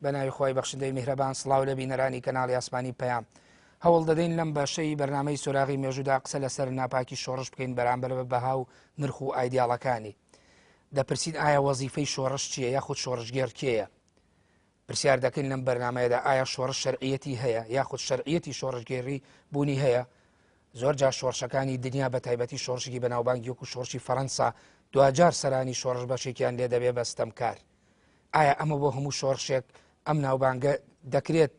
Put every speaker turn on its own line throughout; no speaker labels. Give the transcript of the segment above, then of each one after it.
بەناوی خۆی بەخشندەی میهرەبان سڵاو لە بینەرانی کەناڵی ئاسمانی پەیام هەوڵ دەدەین لەم بەشەی بەرنامەی سۆراغی مێژوودا قسە لەسەر ناپاکی شۆڕش بکەین بەرامبەر بە بەها و نرخ و ئایدیاڵەکانی. دەپرسین ئایا وەزیفەی شۆڕش چییە یاخود شۆڕژگێر کێیە؟ پرسیار دەکەین لەم بەرنمەیەدا ئایا شۆڕش شەرعیەتی هەیە یاخود شەرعیەتی شۆڕژگێری بوونی هەیە؟ زۆر جار شۆڕشەکانی دنیا بە تایبەتی شۆڕشێکی بەناوبانگ وەکو شۆڕشی فەڕەنسا دوجار سەرانی شۆڕش بەشێکیان لێ دەبێ بەستەمکار. ئایا ئەمە بۆ هەموو شۆڕشێک ئەم ناوبانگە دەکرێت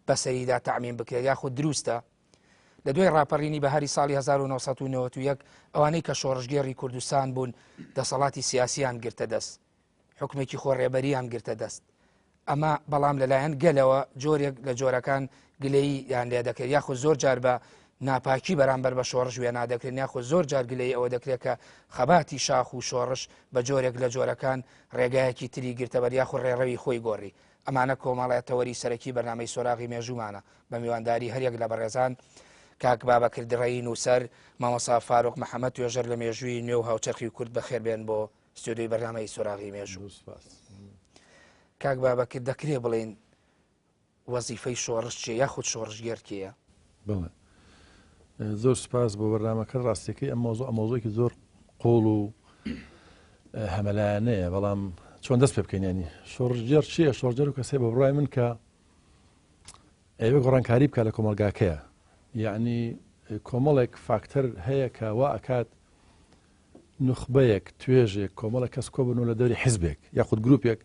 بەسەریدا تەعمیم بکرێت یاخود دروستە؟ لە دوای ڕاپەڕینی بەهاری ساڵی 1991 ئەوانەی کە شۆڕژگێڕی کوردستان بوون دەسەڵاتی سیاسیان گرتە دەست، حکومێکی خۆڕێبەریان گرتە دەست. ئەمە بەڵام لەلایەن گەلەوە جۆرێک لە جۆرەکان گلەی یان لێ دەکرێت یاخود زۆر جار بە ناپاکی بەرامبەر بە شۆڕش وێ نادەکرێن یاخود زۆر جار گلەی ئەوە دەکرێت کە خەباتی شاخ و شۆڕش بە جۆرێک لە جۆرەکان ڕێگایەکی تری گرتەبەر یاخود ڕێڕەوی خۆی گۆڕی. ئەمانە کۆمەڵایەت تەوەری سەرەکی بەرنامەی سۆراغی مێژوومانە بە میوانداری هەریەک لە بەڕێزان کاک بابەکردڕەیی نووسەر مامۆستا فاروق محەممەد توێژەر لە مێژووی نوێ و هاوچەرخی کورد بەخێربێن بۆ ستودیۆی بەرنامەی سۆراغی مێژوو. کاک بابەکرد دەکرێت بڵێن وەزیفەی شۆڕش چیە یاخود شۆڕژگێر کێیە؟
بڵێ زۆر سپاس بۆ بەرنامەکە ڕاستیەکەی ئەم ئەمۆزۆیەکی زۆر قۆڵ و هەمەلایەنەیە بەڵام چۆن دەست پێ بکەینانی شۆڕژگێر چییە؟ شۆڕژگێر و کەسێ بە بڕای من کە ئەوێ گۆڕانکاری بکە لە کۆمەلگاکەیە، یعنی کۆمەڵێک فاکتەر هەیە کە وا ئەکات نخبەیەک توێژێک کۆمەڵە کەس کۆبنەوە لە دەوری حیزبێک یاخود گروپێک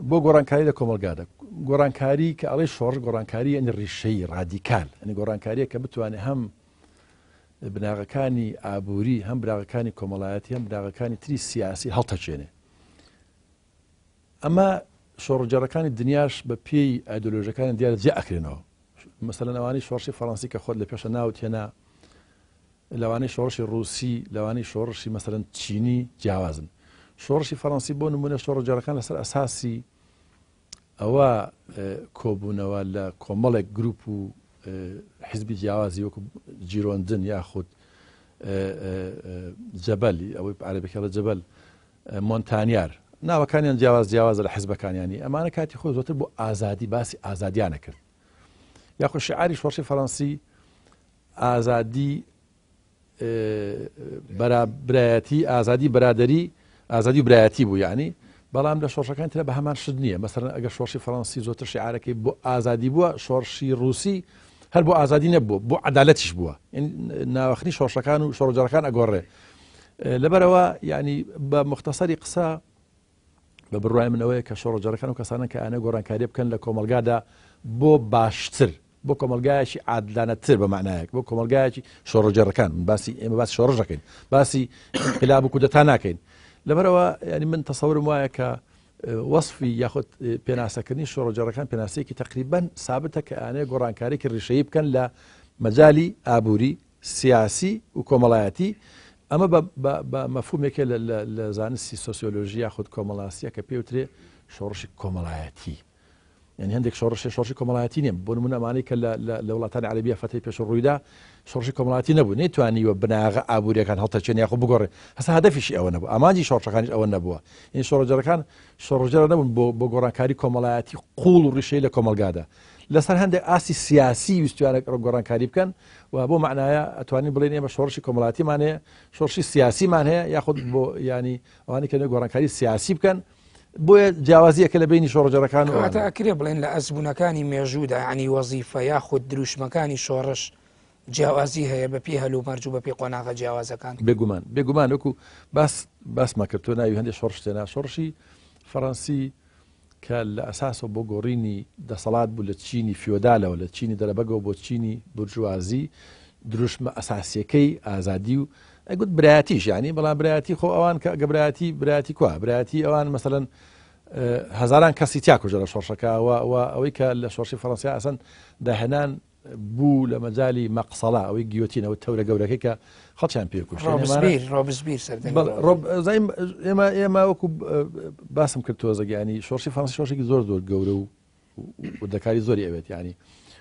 بۆ گۆڕانکاری لە کۆمەلگادا. گۆڕانکاری کە ئەڵێ شۆڕش گۆڕانکاری ئەنی ڕیشەی ڕادیکال، ئەنی گۆڕانکاریە کە بتوانێت هەم بناغەکانی ئابووری هەم براغەکانی کۆمەڵایەتی هەم براغەکانی تری سیاسی هەڵتەچێنێ. ئەمە شۆڕجارەکانی دنیاش بە پێی ئایدۆلۆژیەکانی دیارە جێ ئەکرێنەوە. مەسەلەن ئەوانەی شۆڕشی فەڕەنسی کە خۆت لە پێشە ناوت هێنا، لەوانەی شۆڕشی ڕووسی، لەوانەی شۆڕشی مەسەلەن چینی جیاوازن. شۆڕشی فەڕەنسی بۆ نمونە شۆڕجارەکان لەسەر ئەساسی ئەوە کۆبوونەوە لە کۆمەڵێک گروپ و حیزبی جیاوازی وەکو جیرۆندن یاخود جەبەلی ئەوەی عەرەبیەکە لە جەبەل مۆنتانیار ناوەکانیان جیاوازە لە حیزبەکانیانی ئەمانە کاتی خۆی زۆتر بۆ ئازادی باسی ئازادیانە کرد. یاخود شعاری شۆڕشی فەڕەنسی ئازادی برایەتی ئازادی برادەری ئازادی و برایەتی بوو، یعنی بەڵام لە شۆڕشەکان ترە بە هەمان شت نییە. مەسەڵەن ئەگەر شۆڕشی فەڕەنسی زۆتر شعارەکەی بۆ ئازادی بووە، شۆڕشی ڕووسی هەر بۆ ئازادی نەبووە، بۆ عەدالەتیش بووە، ناوەخنی شۆڕشەکان و شۆڕجارەکان ئەگۆڕێ. لەبەرەوە یعنی بە مختصری قسە بە بڕوای منەوەیە کە شۆڕجارەکان و کەسانە کە ئەنە گۆڕانکاری بکەن لە کۆمەلگادا بۆ باشتر، بۆ کۆمەلگایەکی عادلانەتر بە معنایەک، بۆ کۆمەلگایەکی شۆڕجارەکان باسی ئێمە باسی شۆڕژ دەکەین، باسی انقلاب و کودەتا ناکەین. لەبەرەوە ینی من تەسەورم وایە کە وەصفی یاخود پێناسەکردنی شۆڕجارەکان پێناسەیەکی تەقریبەن سابتە کە ئانەیە گۆڕانکاریی ڕیشەیی بکەن لە مەجالی ئابووری سیاسی و کۆمەڵایەتی. ئەمە بە مەفهومێکە لە زانستی سۆسیۆلۆژی یاخود کۆمەڵاسیە کە پێوترێ شۆڕشی کۆمەڵایەتی. یعنی هەندێک شۆڕشی کۆمەڵایەتی نییە. بۆ نمونە ئەمانەی کە لە وڵاتانی عەرەبیە فەتەی پێش ڕوویدا شۆڕشی کۆمەڵایەتی نەبوو، نەیتوانیوە بناغە ئابووریەکان هەڵتەچێنێ یاخود بگۆڕێ، هەستا هەدەفیشی ئەوە نەبوو، ئامانجی شۆڕشەکانیش ئەوە نەبووە. این شۆڕجارەکان شۆڕجارە نەبوون بۆ گۆڕانکاری کۆمەڵایەتی قوڵ و ڕیشەی لە کۆمەلگادا. لەسەر هەندێک ئاسی سیاسی ویستوانە گۆڕانکاری بکەن و بۆ معنایە ئەتوانین بڵێن ئێمە شۆڕشی کۆمەڵایەتیمان هەیە، شۆڕشی سیاسیمان هەیە، یاخود بۆ ینی ئەوانەی کە گۆڕانکاری سیاسی بکەن بۆیە جیاوازیەکە لە بینی شۆڕجارەکان و
ئەکرێ بڵێن لە ئەزمونەکانی مێژوودا ینی وەزیفە یاخود دروشمەکانی شۆڕش جیاوازی هەیە بە پێی هەلوو مەرج و بە پێی قۆناغە جیاوازەکان.
بێگومان وەکو باسمە کرد تۆ ناوی هەندێک شۆڕش تێنا. شۆڕشی فەڕەنسی کە لە ئەساسەوە بۆ گۆڕینی دەسەڵات بوو لە چینی فیۆدالەوە لە چینی دەرەبەگەوە بۆ چینی بورژوازی دروشمە ئەساسیەکەی ئازادی و ئەگوت برایەتیش، ینی بەڵام برایەتی خۆ ئەوان کە ئەگە برایەتی کووە برایەتی ئەوان مەسەلەن هەزاران کەسی تیا کوژە لە شۆڕشەکەەوە ئەوەی کە لە شۆڕشی فەڕەنسی ئەسەن داهێنان بوو لە مەجای مەقسەڵا ئەوەی گیۆتینەوە تەورە گەورەکەی کە خەڵکیان پێکوشت. ئێمە وەکو باسم کرد تۆزەگەانی شۆڕشی فەڕەنسی شۆڕشێکی زۆر گەورە و دەکاری زۆری ئەوێت، ینی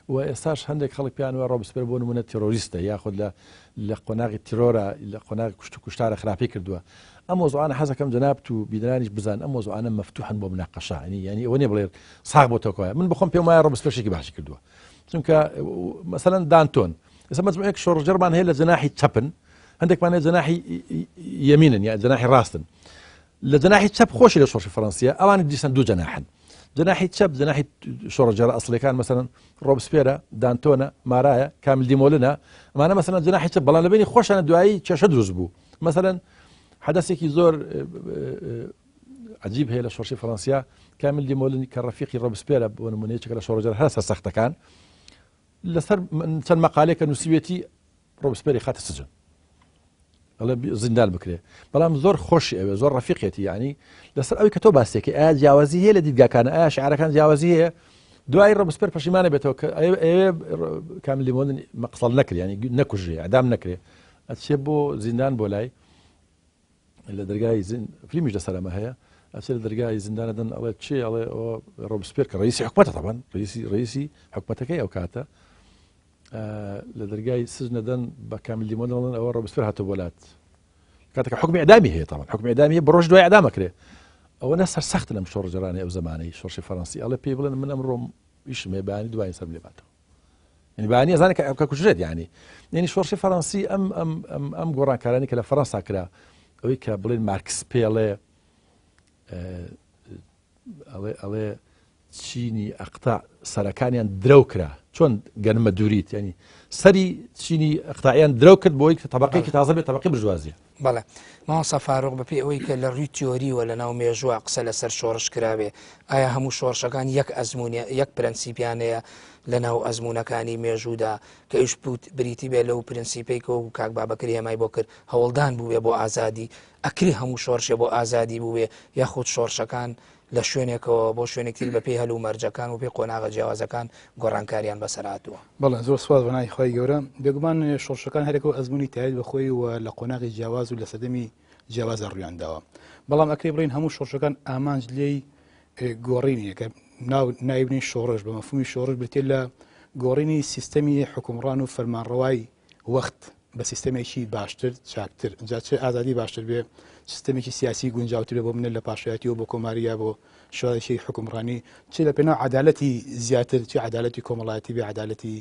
و ئێستاش هەندێک خەڵک پیان وە ڕۆبسپێر بۆ نمونە تیرۆریستە یاخود لە قۆناغی تیرۆرە لە قۆناغی کوشت و کوشتارە خراپی کردووە ئەم مۆزوعانە حەزەکەم جەناب و بیدرانیش بزان ئەم مۆزوعانە مەفتوحن بۆ مناقەشە ینی ئەوە نیە بڵێ ساغ بۆ تۆکۆیە من بخۆم پێم وایە ڕۆبسپێرێکی باشی کردووە چونکە مەسەلەن دانتۆن ئێستا مەجموعەیەک شۆڕژەرمان هەیە لە جەناحی چەپن هەندێکمان هەیە جەناحی یەمینن یا جەناحی ڕاستن لە جەناحی چەپ خۆشی لە شۆڕشی فەڕەنسیە ئەوانی دیسان دوو جەناحن جەناحی چەپ جەناحی شۆڕژەرە ئەسڵیەکان مەسەلەن ڕۆبسپێرە دانتۆنە مارایە کامل دیمۆلنە ئەمانە مەسەلەن جەناحی چەپ بەڵام لەبینی خۆشانە دوایی کێشە دروست بوو مەسەلەن حدثێکی زۆر عجیب هەیە لە شۆڕشی فەڕەنسیا کامل دیمۆلن کە ڕەفیقی ڕۆبسپێرە بۆ نمونەیەکێک لە شۆڕژەر هەر سەختەکان لەسەر چەند مەقالێکە نووسیوێتی ڕۆبسپێری خاتە سجن زیندان بکرێ بەڵام زۆر خۆشی ئەوێ زۆر ڕەفیقێتی یعنی لەسەر ئەوی کە تۆ باسێکی ئایا جیاوازی هەیە لە دیدگاکانە ئایا شعارەکان جیاوازی هەیە دوای ڕۆبسپێر پەشیمانە بێتەوە کە ئەوێ کامل دیمۆلن مەقسەڵ نەکرێ ینی نەکوژێ ئەدام نەکرێ ئەچێ بۆ زیندان بۆ لای لە دەرگای فیلمیش لەسەرەمە هەیە ئەچێت لە دەرگای زیندانە دەن ئەڵێ چێ ئەڵێ ڕۆبسپێر کە ڕئیسی حکومەتە طبعاً ڕئیسی حکومەتەکەی ئەو کاتە لە دەرگای سژنەدەن بە کامل دیمۆلن ئەوە ڕۆبسپێر هاتۆ بۆلات کاتێک حکمی ئەدامی هەیە طبعاً حکمی ئەدامی هەیە بە ڕۆژ دوای ئەدامەکرێ ئەوە نە سەرسەخت لەم شۆڕژەرانەی ئەو زمانەی شۆڕشی فەڕەنسی ئەڵێ پێی بڵێن من ئەمڕۆم ئیشم هەیە بەیانی دوای سەر لێباتەوە ینی بەیانی ئەزانێت کە کوژرێت یعنی شۆڕشی فەڕەنسی ئەم گۆڕانکارانی کە لە فەڕەنسا کرا ئەوەی کە بڵێن مارکس پێڵێ ئەڵێ چینی ئەقتا سەرەکانیان درەو کرا چۆن گەنمە دووریت ینی سەری چینی ئەقتاییان درەو کرد بۆی کە تەبەقەیەکی تازە بێت تەبەقەی بژوازیە
بەڵێ مامۆستا فاروق بەپێی ئەوەی کە لە ڕووی تیۆریوە لە ناو مێژووە قسە لەسەر شۆڕش کرابێ ئایا هەموو شۆڕشەکان یەک ئەزمونە یەک پرەنسیپیانەیە لە ناو ئەزمونونەکانی مێژوودا کە ئیش بریتی بێ لەو پرەنسیپەی کە و کاک بابەکری هەمای بۆ کرد هەوڵدان بووێ بۆ ئازادی ئەکری هەموو شۆڕشێ بۆ ئازادی بووێ یاخود شۆڕشەکان لە شوێنێکەوە بۆ شوێنێکتر بەپێی هەلوو مەرجەکان و پێی قۆناغە جیاوازەکان گۆڕانکاریان بەسەرهاتووە
بەڵێ زۆر سوپاس بەنای خۆی گەورە بێگومان شۆڕشەکان هەرێکەوە ئەزمموی تایید بەخۆی و لە قۆناغی جیاواز و لە سەدەمی جیاوازە ڕویانداوە بەڵام ئەکرێ بڵین هەموو شۆڕشەکان ئامانج لێی گۆڕینیە کە نایبنی شۆڕش بە مەفهومی شۆڕش بێتێت لە گۆڕینی سیستەمی حکومڕان و فەرمانڕەوای وەخت بە سیستەمێکی باشتر چاکتر جا چه ئازادی باشتر بێ سیستەمێکی سیاسی گونجاوتر بۆ منە لە پاشایەتی و بۆ کۆماریە بۆ شوارێکی حکومڕانی چ لە پێناو عەدالەتی زیاتر چی عەدالەتی کۆمەڵایەتی بێ عەدالەتی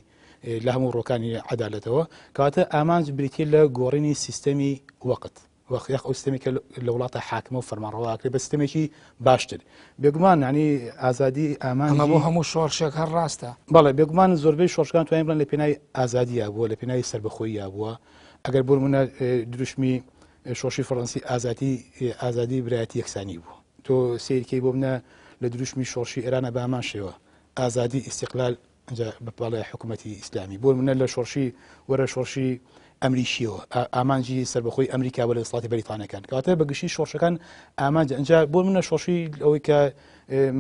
لە هەموو ڕۆکانی عەدالەتەوە کەواتە ئامانج بریتێ لە گۆڕینی سیستەمی وەقت وەخیاخ ئەو سیستەمێکە لە وڵاتە حاکمە و فەرمانڕەواکرێ بە سیستەمێکی باشتر بێگومان ینی ئازادی ئامانج
بۆ هەموو شۆڕشێک هەر ڕاستە
بەڵێ بێگومان زۆربەی شۆڕشەکان توانین بڵێن لە پێناوی ئازادیە بووە لە پێناوی سەربەخۆییە بووە ئەگەر بۆ نمونە دروشمی شۆڕشی فەڕەنسی ئازادی برایەتی یەکسانی بوو تۆ سیرکەی بۆ منە لە دروشمی شۆڕشی ئێرانە بە هەمان شێوە ئازادی ئیستیقلال بەپاڵای حکوومەتی ئیسلامی بۆ منە لە شۆڕشی وەرە شۆڕشی ئەمریکیەوە ئامانجی سەربەخۆی ئەمریکا بە لە وڵاتی بەریتانەکان کەواتە بەگشتی شۆڕشەکان ئامانج ئەنجا بۆ منە شۆڕشی ئەوەی کە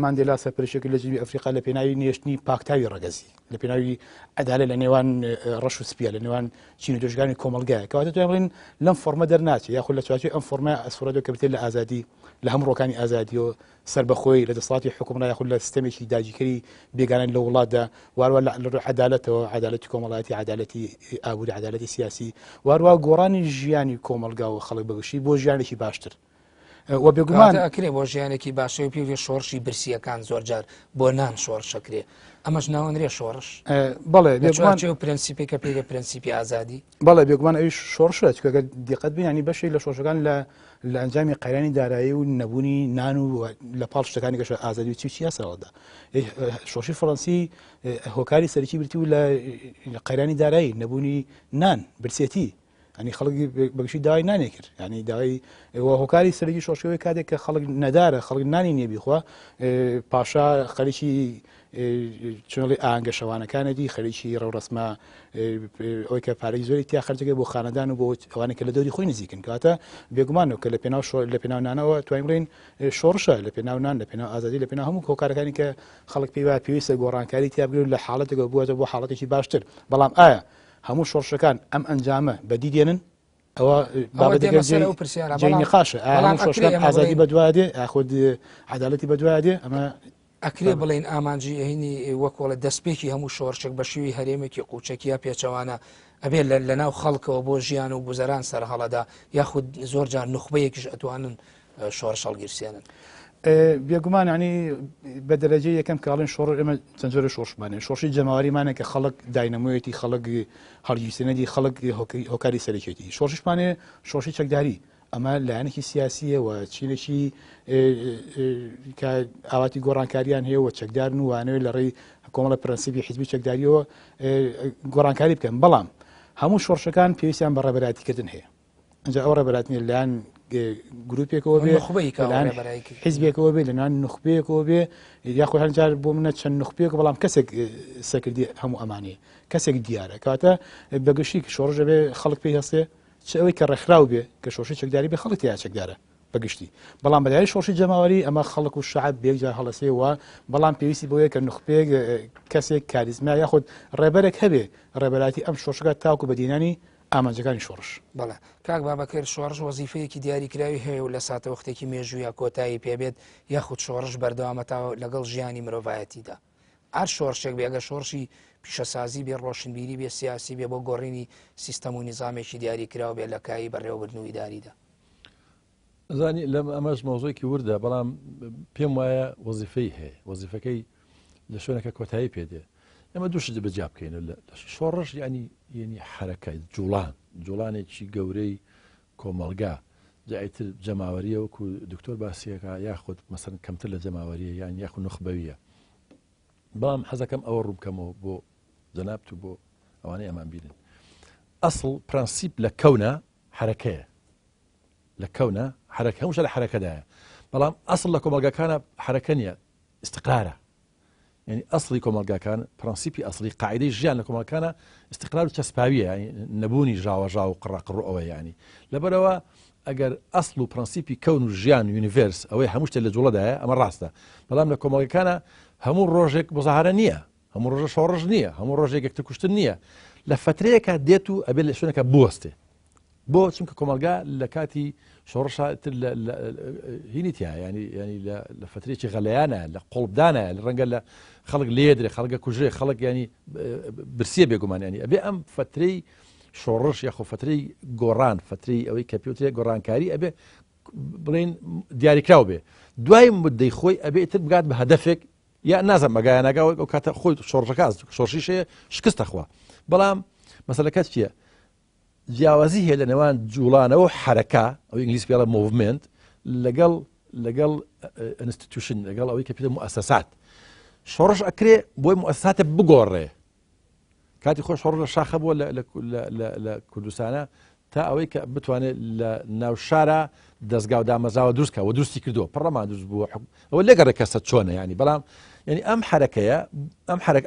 ماندێلا سەرپەرشتێکی لە جنوبی ئەفریقا لە پێناوی نێشتنی پاکتاوی ڕەگەزی لە پێناوی عەدالەت لە نێوان ڕەش و سپیە لە نێوان چین و دۆژگانی کۆمەلگایە کەواتە توانین بڵین لەم فۆرمە دەرناچێت یاخود لە چوارچێ ئەم فۆرمە ئەسوورەدەوە کە بێت لە ئازادی لە هەموو ڕۆکانی ئازادی و سەربەخۆی لە دەسەڵاتی حکومڕای یاخود لە سیستەمێکی داگیرکەری بێگانە لە وڵاتدا واروە لە عەدالەتەوە عەدالەتی کۆمەڵایەتی عەدالەتی ئابووری عەدالەتی سیاسی واروە گۆڕانی ژیانی کۆمەلگا و خەڵک بەگشتی بۆ ژیانێکی باشتر و بێگومان
ئەکرێ بۆ ژیانێکی باشەوە پێوی شۆڕشی برسیەکان زۆرجار بۆ نان شۆڕشەکرێ ئەمەش ناوەندرێ شۆڕش
بەڵێ
بێگومان پرەنسیپی کە پێ پرەنسیپی ئازادی
بەڵێ بێگومان ئەوی شۆڕشە چکە دیقەت بینانی بەشی لە شۆڕشەکان لە ئەنجامی قەیرانی دارایی و نەبوونی نان و لە پاڵ شتەکانی گەشە ئازادی و چی سەرەوەدا شۆڕشی فەڕەنسی هۆکاری سەرکی برتی و لە قەیرانی دارایی نەبوونی نان برسێتی ینی خەڵکی بەگشتی داوای نانێ کرد ینی داوای هۆکاری سەرکی شۆڕشەوەی کاتێک کە خەڵک نەدارە خەڵک نانی نییە بیخوا پاشا خەریکی چۆڵی ئاهەنگە شەوانەکانێتی خەریکی ڕەوڕەسمە ئەوەی کە پارەی زۆری تیا خەرجەکە بۆ خانەدان و بۆ ئەوانە کە لە دەوری خۆی نزیکن کاتە بێگومانەوە کە لە پێناو نانەوە توانین بڵین شۆڕشە لە پێناو نان لە پێناو ئازادی لە پێناو هەموو هۆکارەکانی کە خەڵک پێویستە گۆڕانکاری تیا بگرن لە حاڵەتێکەوە بووە بۆ حاڵەتێکی باشتر بەڵام ئایا هەموو شۆڕشەکان ئەم ئەنجامە بەدیدێنن ئەوە بابەتێکی نقاشە هەموو شۆڕشەکان ئازادی بەدوادێ یاخود عەدالەتی بەدوادێ ئەمە
ئەکرێ بڵێن ئامانجی هینی وەکۆڵە دەستپێکی هەموو شۆڕشێک بە شێوی هەرێمێکی قوچەکی یا پێچەوانە ئەبێ لە ناو خەڵکەوە بۆ ژیان و گوزەران سەرهەڵەدا یاخود زۆر جار نخبەیەکیش ئەتوانن شۆڕش هەڵگیرسێنن.
بێگومان ینی بە دەرەجەی یەکەم کاڵێن شۆڕ ئێمە چەند جۆرە شۆڕشمانێ شۆڕشی جەماوەریمانە کە خەڵک داینەمۆیەتی خەڵک هەڵگیرسێنەری خەڵک هۆکاری سەرکێتی شۆڕشمانێ شۆڕشی چەکداری ئەمە لایەنێکی سیاسیە و چینێکی ئاواتی گۆڕانکاریان هەیە و چەکدار وانەوێت لە ڕێی کۆمەڵە پرەنسیپی حیزبی چەکداریەوە گۆڕانکاری بکەن بەڵام هەموو شۆڕشەکان پێویستیان بە ڕێبەراتیکردن هەیە ئەنج ئەو ڕێبەراتنی لایەن گروپێکەوە بێ حیزبێکەوە بێ لەناوان نخبەیەکەوە بێ یاخۆ هەنجار بۆ منە چەند نخبێک بەڵام کەسێک سەکردی هەموو ئەمانەیە کەسێک دیارە کاتە بەگشتی شۆڕژە بێ خەڵک پێی هەستێ چ ئەوەی کە ڕێکخراو بێ کە شۆڕشی چەکداری بێ خەڵک یا چەکدارە بەگشتی بەڵام بەلای شۆڕشی جەماوەری ئەمە خەڵک و شعب بێکجار هەڵەسێەوە بەڵام پێویستی بۆیە کە نخبێک کەسێک کاریزما یاخود ڕێبەرێک هەبێ ڕێبەراتی ئەم شۆڕشەکە تاوکو بەدینانی ئامانجەکانی شۆڕش
بەڵێ کاک بابەکرد شۆڕش وەزیفەیەکی دیاریکراوی هەیە و لە ساتە وەختێکی مێژوویە کۆتایی پێبێت یاخود شۆڕش بەردەوامەتاوە لەگەڵ ژیانی مرۆڤایەتیدا هەر شۆڕشێک بێ ئەگە شۆڕشی پیشەسازی بێ ڕۆشنبیری بێ سیاسی بێ بۆ گۆڕینی سیستەم و نیزامێکی دیاریکراوە بێ لە کایی بەڕێوەبردنەوەی داریدا
زانی لەم ئەمەش مۆزۆیکی وردە بەڵام پێم وایە وەزیفەی هەیە وەزیفەکەی لە شوێنەکە کۆتایی پێدێ ئەمە دووشت بەجیا بکەین شۆڕش ینی حرەکەی جوڵانێکی گەورەی کۆمەڵگا جایتر جەماوەریە وەکو دکتۆر باسیەکە یاخود مەسەن کەمتر لە جەماوەریە یان یاخود نخبەویە بەڵام حەزەکەم ئەوە ڕووبکەمەوە بۆ جەنابت و بۆ ئەوانەی ئەمان بینن ئەسڵ پرەنسیپ لە کەونە حرەکەیە لە کەونە حرەکە هەمووشە لە حرەکەدایە بەڵام ئەسڵ لە کۆمەلگاکانە حرەکە نیە استقرارە يعني أصلي كومالجاكان برانسيبي أصلي قاعدة جيان لكومالجانا استقرار تسباوية يعني نبوني جاو قراق الرؤوة يعني لبروا أجر أصله برانسيبي كون جيان يونيفيرس أو هموش اللي جولده أما راسته بلام لكومالجانا همون روجك مظاهرانية همون روج شورجنية همون روجك يكتكشتنية لفترة كديتو قبل شو نك بوسته بو چونکە کۆمەلگا لە کاتی شۆڕشا هینیتیا يعني لە فترێکی غەلەیانە لە قوڵبدانە لە ڕەنگە لە خەڵک لێدرێ خەڵکە کوژێ خەڵک ینی برسیە بێگومان ینی ئەبێ ئەم فترەی شۆڕش یاخۆ فترەی گۆڕان فترەی ئەوەی کەپیوترێ گۆڕانکاری ئەبێ بڵێن دیاریکراو بێ دوای مدەی خۆی ئەبێ تر بگات بە هەدەفێک یا نازم مەگایانەگا ئەو کاتە خۆی شۆڕشەکە شۆڕشیشەیە شکستە خوا بەڵام مەسەلەکەت چییە جیاوازی هەیە لە نێوان جوڵانەوە حرەکە ئەو ئینگلیس پێڵە موڤمنت لەگەڵ ئینستیتوشن لەگەڵ ئەوەی کە پێ موسسات شۆڕش ئەکرێ بۆی موسساتە بگۆڕێ کاتی خۆش شۆڕ لە شاخە بووە لە کوردستانە تا ئەوەی کە بتوانێت لە ناو شارە دەستگا و دامەزاوە دروستکە و دروستی کردووە پڕەمان دروست بووە ئەوە لێگەڕێ کەسە چۆنە ینی بەڵام ینی ئەم حرەکەیە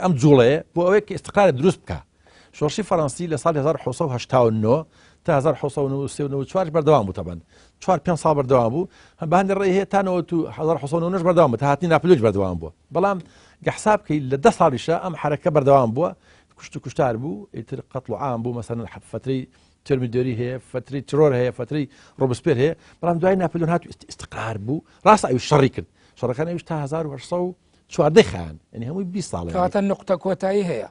ئەم جوڵەیە بۆ ئەوەی کە استقرار دروست بکە شۆڕشی فەڕەنسی لە ساڵی 1989 تا 1994 بەردەوام بوو تەبەن 4-5 ساڵ بەردەوام بوو بە هەندێک ڕێی هەیە تا 1990 بەردەوام بوو تا هاتنی ناپلیۆنیش بەردەوام بووە بەڵام گەحساب بکەی لە 10 ساڵیشە ئەم حرەکە بەردەوام بووە کوشت و کوشتار بوو ئیتر قەتڵ و عام بوو مەسەلەن فترەی ترمیدۆری هەیە فترەی ترۆر هەیە فترەی ڕۆبسپێر هەیە بەڵام دوای ناپلیۆن هات استقرار بوو ڕاستە ئەوی شەڕی کرد شەڕەکان ئەویش تا 1940 خان يعني هەمووی 20 ساڵ
کاتە نقطە کۆتایی هەیە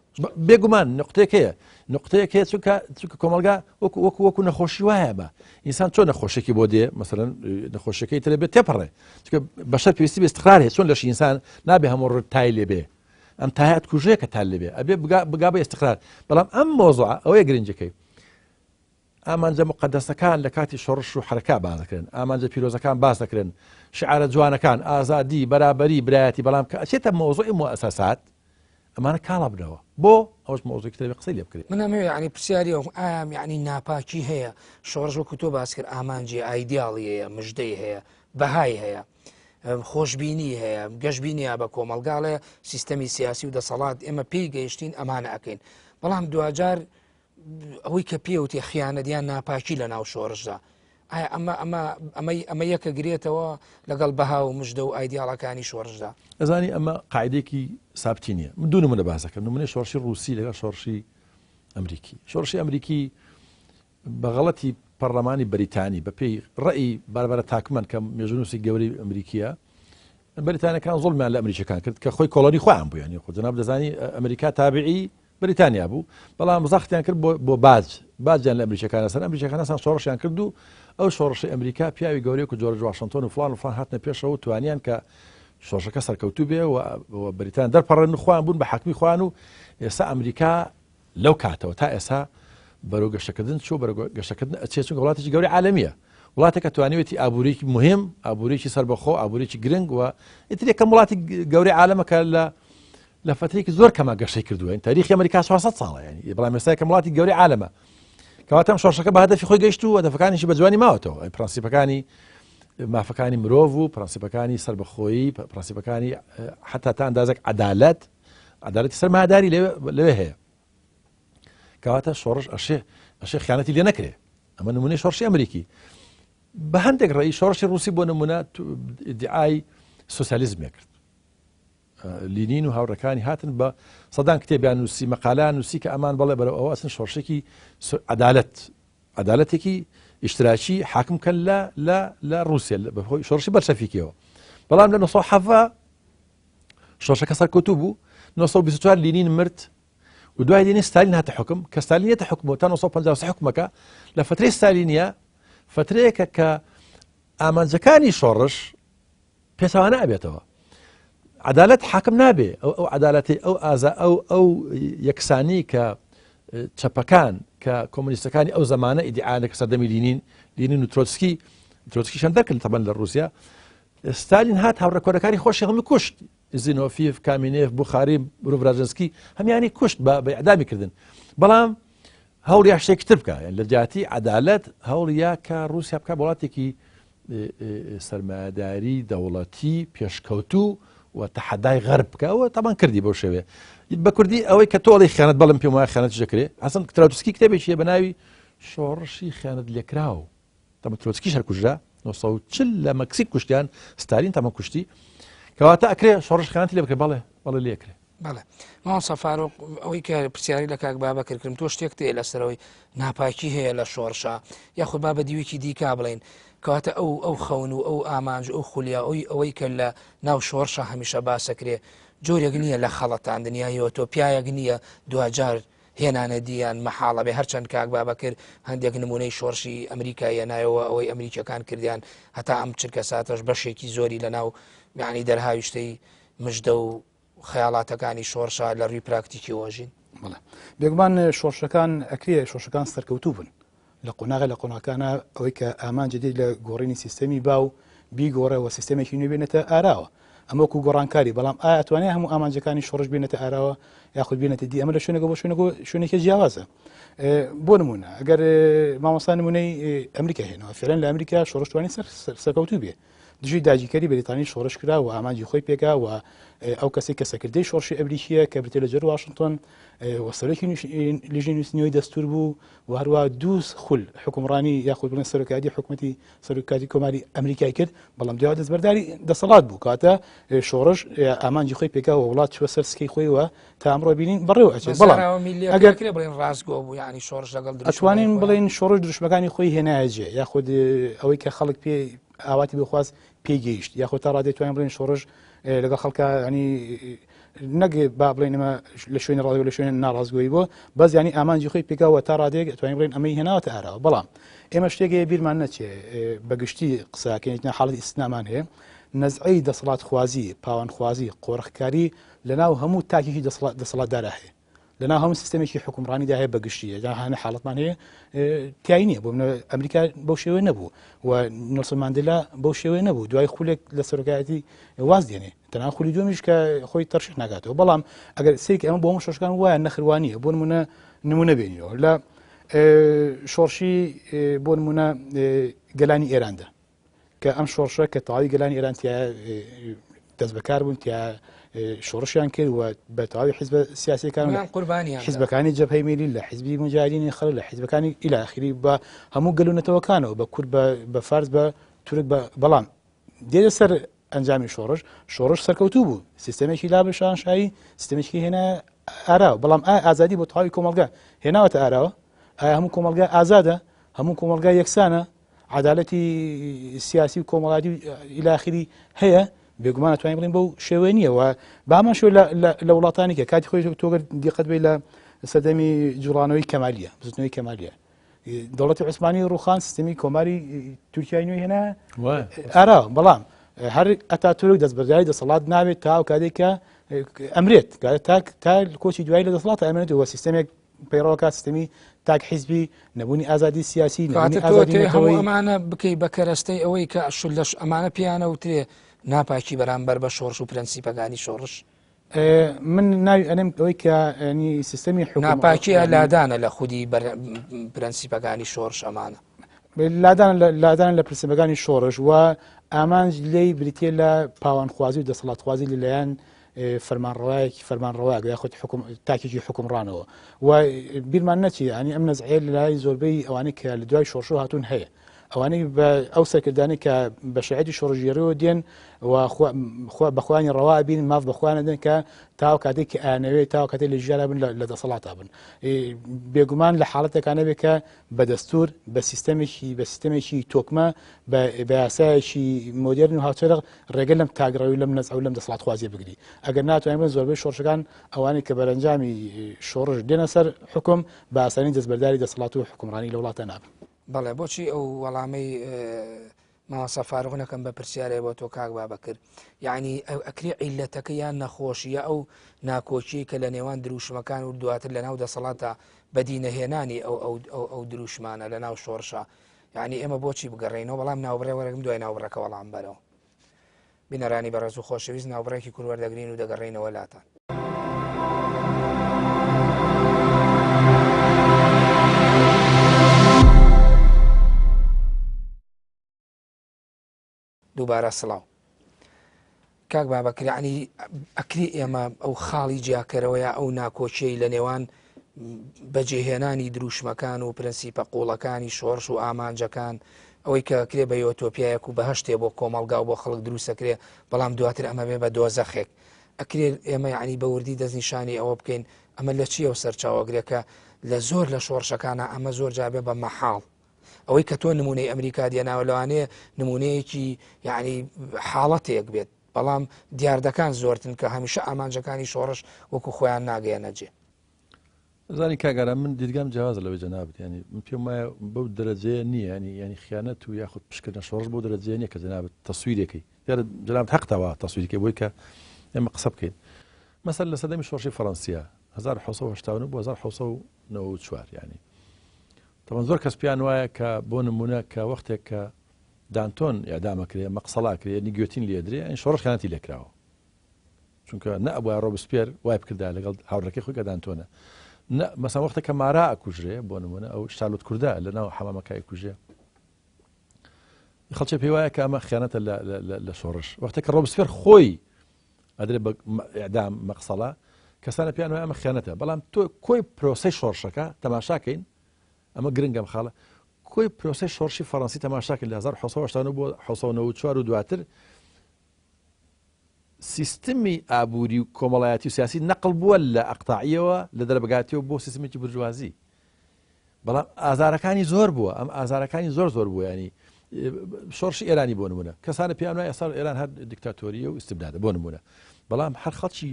بێگومان نقطەیەک هەیە چونکە کۆمەلگا وەکو نەخۆشی وایە بە ئینسان چۆن نەخۆشێکی بۆ دێ مەسەلەن نەخۆشەکەی ترە بێت تێپەڕێ چونکە بەشەر پێویستی بە استقرار هەیە چۆن لەش ئینسان نابێ هەموو ڕ تای لێبێ ئەم تایات کوژەیەکە تا لێبێ ئەبێ بگا بە استقرار بەڵام ئەم مۆزوعە ئەوەیە گرنگەکەی ئامانجە مقدسەکان لە کاتی شۆڕش و حرەکە باز دەکرێن ئامانجە پیرۆزەکان باز دەکرێن شعارە جوانەکان ئازادی بەرابەری برایەتی بەڵام کە ئەچێتە مۆزوعی مؤسسات ئەمانە کاڵا بنەوە بۆ ئەوش مۆزوعی کتێبی قسەی لێ بکرێت
من ئەمەوێ ینی پرسیاری ئایا یعنی ناپاکی هەیە شۆڕژ وەکو تۆ باس کرد ئامانجی ئایدیاڵی هەیە مژدەی هەیە بەهای هەیە خۆشببینی هەیە گەشتبینیە بە کۆمەلگاڵەیە سیستەمی سیاسی و دەسەڵات ئێمە پێی گەیشتین ئەمانە ئەەکەین بەڵام دوجار ئەوەی کە پێوتی خیانەتیان ناپاکی لە ناو شۆڕشدا ئەمە یەکە گرێتەوە لەگەڵ بەها و مژدە و ئایدیاڵەکانی شۆڕشدا
ئەزانی ئەمە قاعدێکی سابتی نییە من دوو نمونە باسەکەم نمونەی شۆڕشی ڕووسی لەگەڵ شۆڕشی ئەمریکی شۆڕشی ئەمریکی بەغەڵەتی پەرلەمانی بەریتانی بە پێی ڕێی باربارە تاکمەن کە مێژونوسی گەورەی ئەمریکیە بریتانیەکان زوڵمیان لە ئەمریکیەکان کرد کە خۆی کۆڵۆنی خۆیان بوو، ینی خۆ جەناب دەزانی ئەمریکا تابعی بریتانیا بوو، بەڵام زەختیان کرد بۆ باجیان لە ئەمریکیەکان لەسەر ئەمریکیەکان ئەسان شۆڕشیان کرد و ئەو شۆڕشی ئەمریکا پیاوی گەورەی و جۆرج واشنتن و فلان هاتنە پێشەوە توانیان کە شۆڕشەکە سەرکەوتوو بێ و بریتان دەرپەڕێن خۆیان بوون بە حەکمی خۆیان و ئێستا ئەمریکا لەو کاتەوە تا ئێستا بەرەو گەشتەکردن چوو بەرەو گەشتەکردن ئەچێت چونکە وڵاتێکی گەورەی عالەمیە، وڵاتێکە توانێتی ئابوورێکی مهم، ئابوورێکی سەربەخۆ، ئابوورێکی گرنگ و ئیتر یەکەم وڵاتی گەورەی عالەمەکە لە فترێکی زۆر کەمە گەشەی کردووە. تاریخی ئەمریکا 400 ساڵە، ینی بەڵام ئێستا یەکەم وڵاتی گەورەی عالەمە کەواتە ئەم شۆڕشەکە بە هەدەفی خۆی گەیشت و هەدەفەکانیشی بە جوانی ماوەتەوە، پرەنسیپەکانی مافەکانی مرۆڤ و پرەنسیپەکانی سەربەخۆیی، پرەنسیپەکانی حتا تا ئەندازێک عەدالەتی سەرمایهداری لەوێ هەیە. کەواتە شۆڕش ئەشێ خیانەتی لێ نەکرێ. ئەمە نمونەی شۆڕشی ئەمریکی. بە هەندێک ڕێی شۆڕشی رووسی بۆ نمونە ئیدعای سۆسیالیزمێ کرد. لینین و هاوڕەکانی هاتن بە سەدان کتێبیان نووسی، مەقالەیان نووسی کە ئەمان بەڵێ بەرەو ئەوە ئەسن شۆڕشێکی عەدالەتێکی ئیشتراکی حاکم کەن لە رووسیا بەهۆی شۆڕشی بەرچەفیکیەوە. بەڵام لە 1970 شۆڕشەکە سەرکەوتوو بوو، 1924 لینین مرد و دوای لینین ستالین هاتە حکم کە ستالین هاتە حکمەوە تا 1953 حکومەکە لە فترەی ستالینیە فترەیەکە کە ئامانجەکانی شۆڕش پێچەوانە ئەبێتەوە. عەدالەت حاکم نابێ، ئەو عەدالەتی ئەو یەکسانی کە چەپەکان کە کۆمونیستەکانی ئەو زمانە ئیدعاەکە سەردەمی لینین و ترۆتسکیشان دەکرد تەبەن لە رووسیا. ستالین هات هاوڕێکۆرەکانی خۆشی هەمووی کوشت، زینۆفیف، کامینێف، بوخاری، روڤراژنسکی هەمیانی کوشت بە ئیعدامی کردن. بەڵام هەوڵیا شتێکی تر بکە، لە جیاتی عەدالەت هەوڵیا کە رووسیا بکە وڵاتێکی سەرمایهداری دەوڵەتی پێشکەوتوو و تەحەدای غەرب بکەوە تەمان کردی بەو شێوێ. بە کوردی ئەوەی کە تۆڵی خیانەت بەڵم پێم وایە خیانەت دەکرێت. حەسەن ترۆتسکی کتێبێکیە بە ناوی شۆڕشی خیانەت لێکراو. تەمە ترۆتسکیش هەر کوژرا 1940 لە مەکسیک کوشتیان، ستالین تەمە کوشتی. کەواتە ئەکرێ شۆڕش خیانەتی لێ بکرێت. بەڵێ لێکرێ.
بەڵێ ماوەسا فاروق، ئەوەی کە پرسیاری لە کاک بابەکر کردم، تۆ شتێک تێ لەسەرەوەی ناپاکی هەیە لە شۆڕشە یاخود با بە دیوێکی دیکا بڵێن کەواتە ئەو خەون و ئەو ئامانج ئەو خولیا ئەوەی کە لە ناو شۆڕشە هەمیشە باسەکرێ جۆرێک نییە لە خەڵەتان دنیایەوە تۆ پیاەک نییە دوجار هێنانە دییان مەحاڵە بێ. هەرچەند کاک بابەکر هەندێک نمونەی شۆڕشی ئەمریکای نایەوە ئەوەی ئەمریکیەکان کردیان هەتا ئەم چرکە ساتەش بەشێکی زۆری لە ناو یعنی دەرهاوی شتەی مژدە و خەیاڵاتەکانی شۆڕشە لە ڕووی پراکتیکی وەژین.
بێگومان شۆڕشەکان ئەکرێ شۆڕشەکان سەرکەوتوو بن لە قۆناغە ئەوەی کە ئامانجی دێت لە گۆڕینی سیستەمی باو بیگۆڕەوە سیستەمێکی نوێ بێنێتە ئاراوە. ئەمە وەکو گۆڕانکاری، بەڵام ئایا توانێت هەموو ئامانجەکانی شۆڕش بێنێتە ئاراوە یاخود بێنێتە دی؟ ئەمە لە شوێنێکە بۆ شوێنێکی جیاوازە. بۆ نمونە ئەگەر مامۆستا نمونەی ئەمریکا هێنەوە، فێرەن لە ئەمریکا شۆڕش توانی سەرکەوتوو بێ. دژی داگیرکاری بریتانی شۆڕش کرا و ئامانجی خۆی پێکا و ئەو کەسێک کە سەکردەی شۆڕشی ئەمریکیە کە بریتێ لە جۆر واشنتن وەسەرۆکی لیژنەی نووسینەوەی دەستور بوو و هەروە دووس خول حکومڕانی یاخود بڵێن سەرۆکاتی حکومەتی سەرۆکاتی کۆماری ئەمریکای کرد، بەڵام دوای دەستبەرداری دەسەڵات بوو. کاتە شۆڕش ئامانجی خۆی پێکا و وڵات چوە سەر سکەی خۆیەوە تا ئەمڕۆ بینین بەڕێوە ئەچێت. بەڵام
ئەگەر بڵێن ڕاستگۆ بوو یعنی شۆڕش لەگەڵ
ئەتوانین بڵێن شۆڕش دروشمەکانی خۆی هێنایەجێ یاخود ئەوەی کە خەڵک پێ ئاواتی بخواست پێگەیشت یاخۆ تا ڕادێتوانین بڵێن شۆڕش لەگەڵ خەڵکە ینی نەگێ با بڵێنمە لە شوێنی ڕادگۆ لە شوێن ناڕازگۆی بۆ بەس ینی ئامانجی خۆی پێکاوە تا ڕادێک توانین بڵێن ئەمەی هێناوەتە ئاراوە. بەڵام ئێمە شتێکی بیرمان نەچێ بەگشتی قساکەین حاڵەتی ئیسنامان هەیە نەزعەی دەسەڵات خوازی، پاوانخوازی، قۆڕخکاری لەناو هەموو تاکێکی دەسەڵاتدارا هەیە، لەناو هەموو سیستەمێکی حکومڕانیدا هەیە بەگشتیە هەنە حاڵەتمان هەیە تیای نییە. بۆ ئەمریکا بەو شێوەیە نەبوو و نێلسۆن ماندێلا بەو شێوەیە نەبوو، دوای خولێک لە سەرۆکایەتی واز دێنێ تەنها خولی دومیش کە خۆی تەرشح ناکاتەوە. بەڵام ئەگەر سێکی ئەمە بۆ هەموو شۆڕشەکان وایە نەخروانیە. بۆ نمونە بێنیەوە لە شۆڕشی بۆ نمونە گەلانی ئێراندا کە ئەم شۆڕشە کە تەواوی گەلانی ئێران دەست بەکار بوون تیا شۆڕشیان کرد و بە تەواوی حیزب سیاسیەکان حیزبەکانی جەبهەی میلی لە حیزبی مجاهدینی خەڵک لە حیزبەکانی ئیلی ئاخری بە هەموو گەلوونەتەوەکانەوە بە کورد بە فارس بە تورک بەڵام دێتە سەر ئەنجامی شۆڕش سەرکەوتوو بوو، سیستەمێکی لا بە شاهنشایی سیستەمێکی هێنا ئاراوە. بەڵام ئازادی بۆ تەواوی کۆمەڵگا هێناوەتە ئاراوە؟ ئایا هەموو کۆمەڵگا ئازادە؟ هەموو کۆمەڵگا یەکسانە؟ عەدالەتی سیاسی و کۆمەڵایەتی ئیلی ئاخری هەیە؟ بێگومان توانین بڵین بەو شێوەیە نییە بامان شو لە وڵاتانی کە کاتی خۆی تۆگەر دیقەت بێ لە سەردەمی جوڵانەوەی کەمالیە بزنەوەی کەمالیە دەوڵەتی عوسمانی ڕوخان سیستمی کۆماری تورکیای نوێی هێنا ئارا بەڵام هەر ئەتاتورک دەستبەرداری دەسەڵات نابێت تا ئەو کاتێک کە ئەمرێت تا کۆچی دوایی لە دەسەڵات ئەمێنێتەوە سیستمێک پەیڕەوەکە سیستمی تاک حیزبی نەبوونی ئازادی سیاسی
ئەمانە بکەی بە کەرەستەی ئەوەی کە لەش ئەمانە پیانە وترێ ناپاکی بەرامبەر بە شۆڕش و پرەنسیپەکانی شۆڕش
من ناوی ئەنم ئەوەی کە ینی سیستمی
ناپاکیە لادانە لە خودی پرەنسیپەکانی شۆڕش ئەمانە
لادان لە پرسیپەکانی شۆڕش و ئامانج لێی بریتێ لە پاوانخوازی و دەسەڵاتخوازی لەلایەن فەرمانڕەوەیەک یاخود تاکێکی حکومڕانەوە و بیرمان نەچی ینی ئەم نەزعەیە لە لای زۆربەی ئەوانەی کە لە دوای شۆڕش هاتوون هەیە ئەوانەی بە ئەو سەرکردانی کە بە شایەتی شۆڕژێرەوە دێن بەخوانی ڕەوا بین ماف بەخوانە دێن کە تاو کاتێک کە ئاەوێت تاو کاتێک لە ژیانە بن لە دەسەڵاتە بن بێگومان لە حاڵەتەکانە بێت کە بە دەستور بە سیستەمێکی تۆکمە بە یاسایەکی مۆدێرن و هاوچەرە ڕێگە لەم تاگڕەوی لەم نەزع و لەم دەسەڵاتخوازیە بگری ئەگەر ناتوانین بن زۆربەی شۆڕشەکان ئەوانەی کە بەرەنجامی شۆڕش دێنە سەر حکم بە ئاسانی دەستبەرداری دەسەڵات و حکومڕانی لە وڵاتە نابن
بەڵێ بۆچی ئەو وەڵامەی ماسە فارغونەکەم بە پرسیارێ بۆ تۆ کاک با بکرد یعنی ئەکری عیلەتەکە یان نەخۆشیە ئەو ناکۆچی کە لە نێوان دروشمەکان و دواتر لە ناو دەسەڵاتە بەدینەهێنانی ئەو دروشمانە لە ناو شۆڕشە یعنی ئێمە بۆچی بگەڕێنەوە بەڵام ناوبڕێ وەرەگەم دوای ناوبڕەکە وەڵام بەرەوە بینەرانی بەڕێز و خۆشەویست ناوبڕێکی کوروەردەگرین و دەگەڕێنەوە لاتان دووبارە سڵاو کاک بابەکرانی ئەکری ئێمە ئەو خاڵی جیاکەرەوەیە ئەو ناکۆچەی لە نێوان بەجێهێنانی دروشمەکان و پرەنسیپە قوڵەکانی شۆڕش و ئامانجەکان ئەوەی کە کرێ بە یۆتۆپیایەک و بە هەشتێ بۆ کۆمەڵگا و بۆ خەڵک دروستەکرێ بەڵام دواتر ئەمە بێ بە دۆزەخێک ئەکرێ ئێمە یعنی بە وردی دەستنیشانی ئەوە بکەین ئەمە لە چیە و سەرچاوەگرێکە لە زۆر لە شۆڕشەکانە ئەمە زۆر جابێ بە مەحاڵ ئەوەی کە تۆ نمونەی ئەمریکا دێناوە لەوانەیە نمونەیەکی یعنی حاڵەتێک بێت بەڵام دیاردەکان زۆرتن کە هەمیشە ئامانجەکانی شۆڕش وەکو خۆیان ناگەیەنەجێ
زانی کاگەرە من دیدگام جیاواز لەوەی جەنابەت ینی من پێم وایە بەو دەرەجەیە نییە ینی خیانەت و یاخود پشکردنە شۆڕش بۆ دەرەجەیە نییە کە جەنابەت تەسویرێکی دیارە جەنابەت حەقتەوە تەسویرێکی بۆی کە ئێمە قسە بکەین مەسەل لە سەردەمی شۆڕشی فەڕەنسیا 1970 بۆ 1994 ینی تەوان زۆر کەس پیان وایە کە بۆ نمونە کە وەختێک کە دانتۆن ئەعدامەکرێ مەقسەڵاکرێ نیگوێتین لێدرێ ئەین شۆڕش خیانەتی لێکراوە چونکە نە ئەبووە ڕۆبسپێر وای بکردا لەگەڵ هاوڕێکی خۆی کە دانتۆنە مەسا وەختە کە مارا ئەکوژرێ بۆ نمونە ئەو شالوت کووردا لە ناو حەمامەکای کوژێ خەڵکی پێی وایە کە ئەمە خیانەتە لە شۆڕش وەختێک کە ڕۆبسپێر خۆی ئەدرێ بە ئیعدام مەقسەڵە کەسانە پیان وایە ئەمە خیانەتە بەڵام تۆ کۆی پرۆسەی شۆڕشەکە تەماشاکەین ئەمە گرنگم خاڵە کۆی پرۆسی شۆڕشی فەڕەنسی تەماشاکرد لە 1970 بۆ 1994 و دواتر سیستمی ئابووری و کۆمەڵایەتی و سیاسی نەقل بووە لە ئەقتاعیەوە لە دەربگاتیەوە بۆ سیستمێکی برژوازی بەڵام ئازارەکانی زۆر بووە ئەم ئازارەکانی زۆر بووە ینی شۆڕشی ئێرانی بۆ نمونە کەسانە پیان وایە ئێستا ئێران هەر دیکتاتۆریە و ئیستبدادە بۆ نمونە بەڵام هەر خەڵکی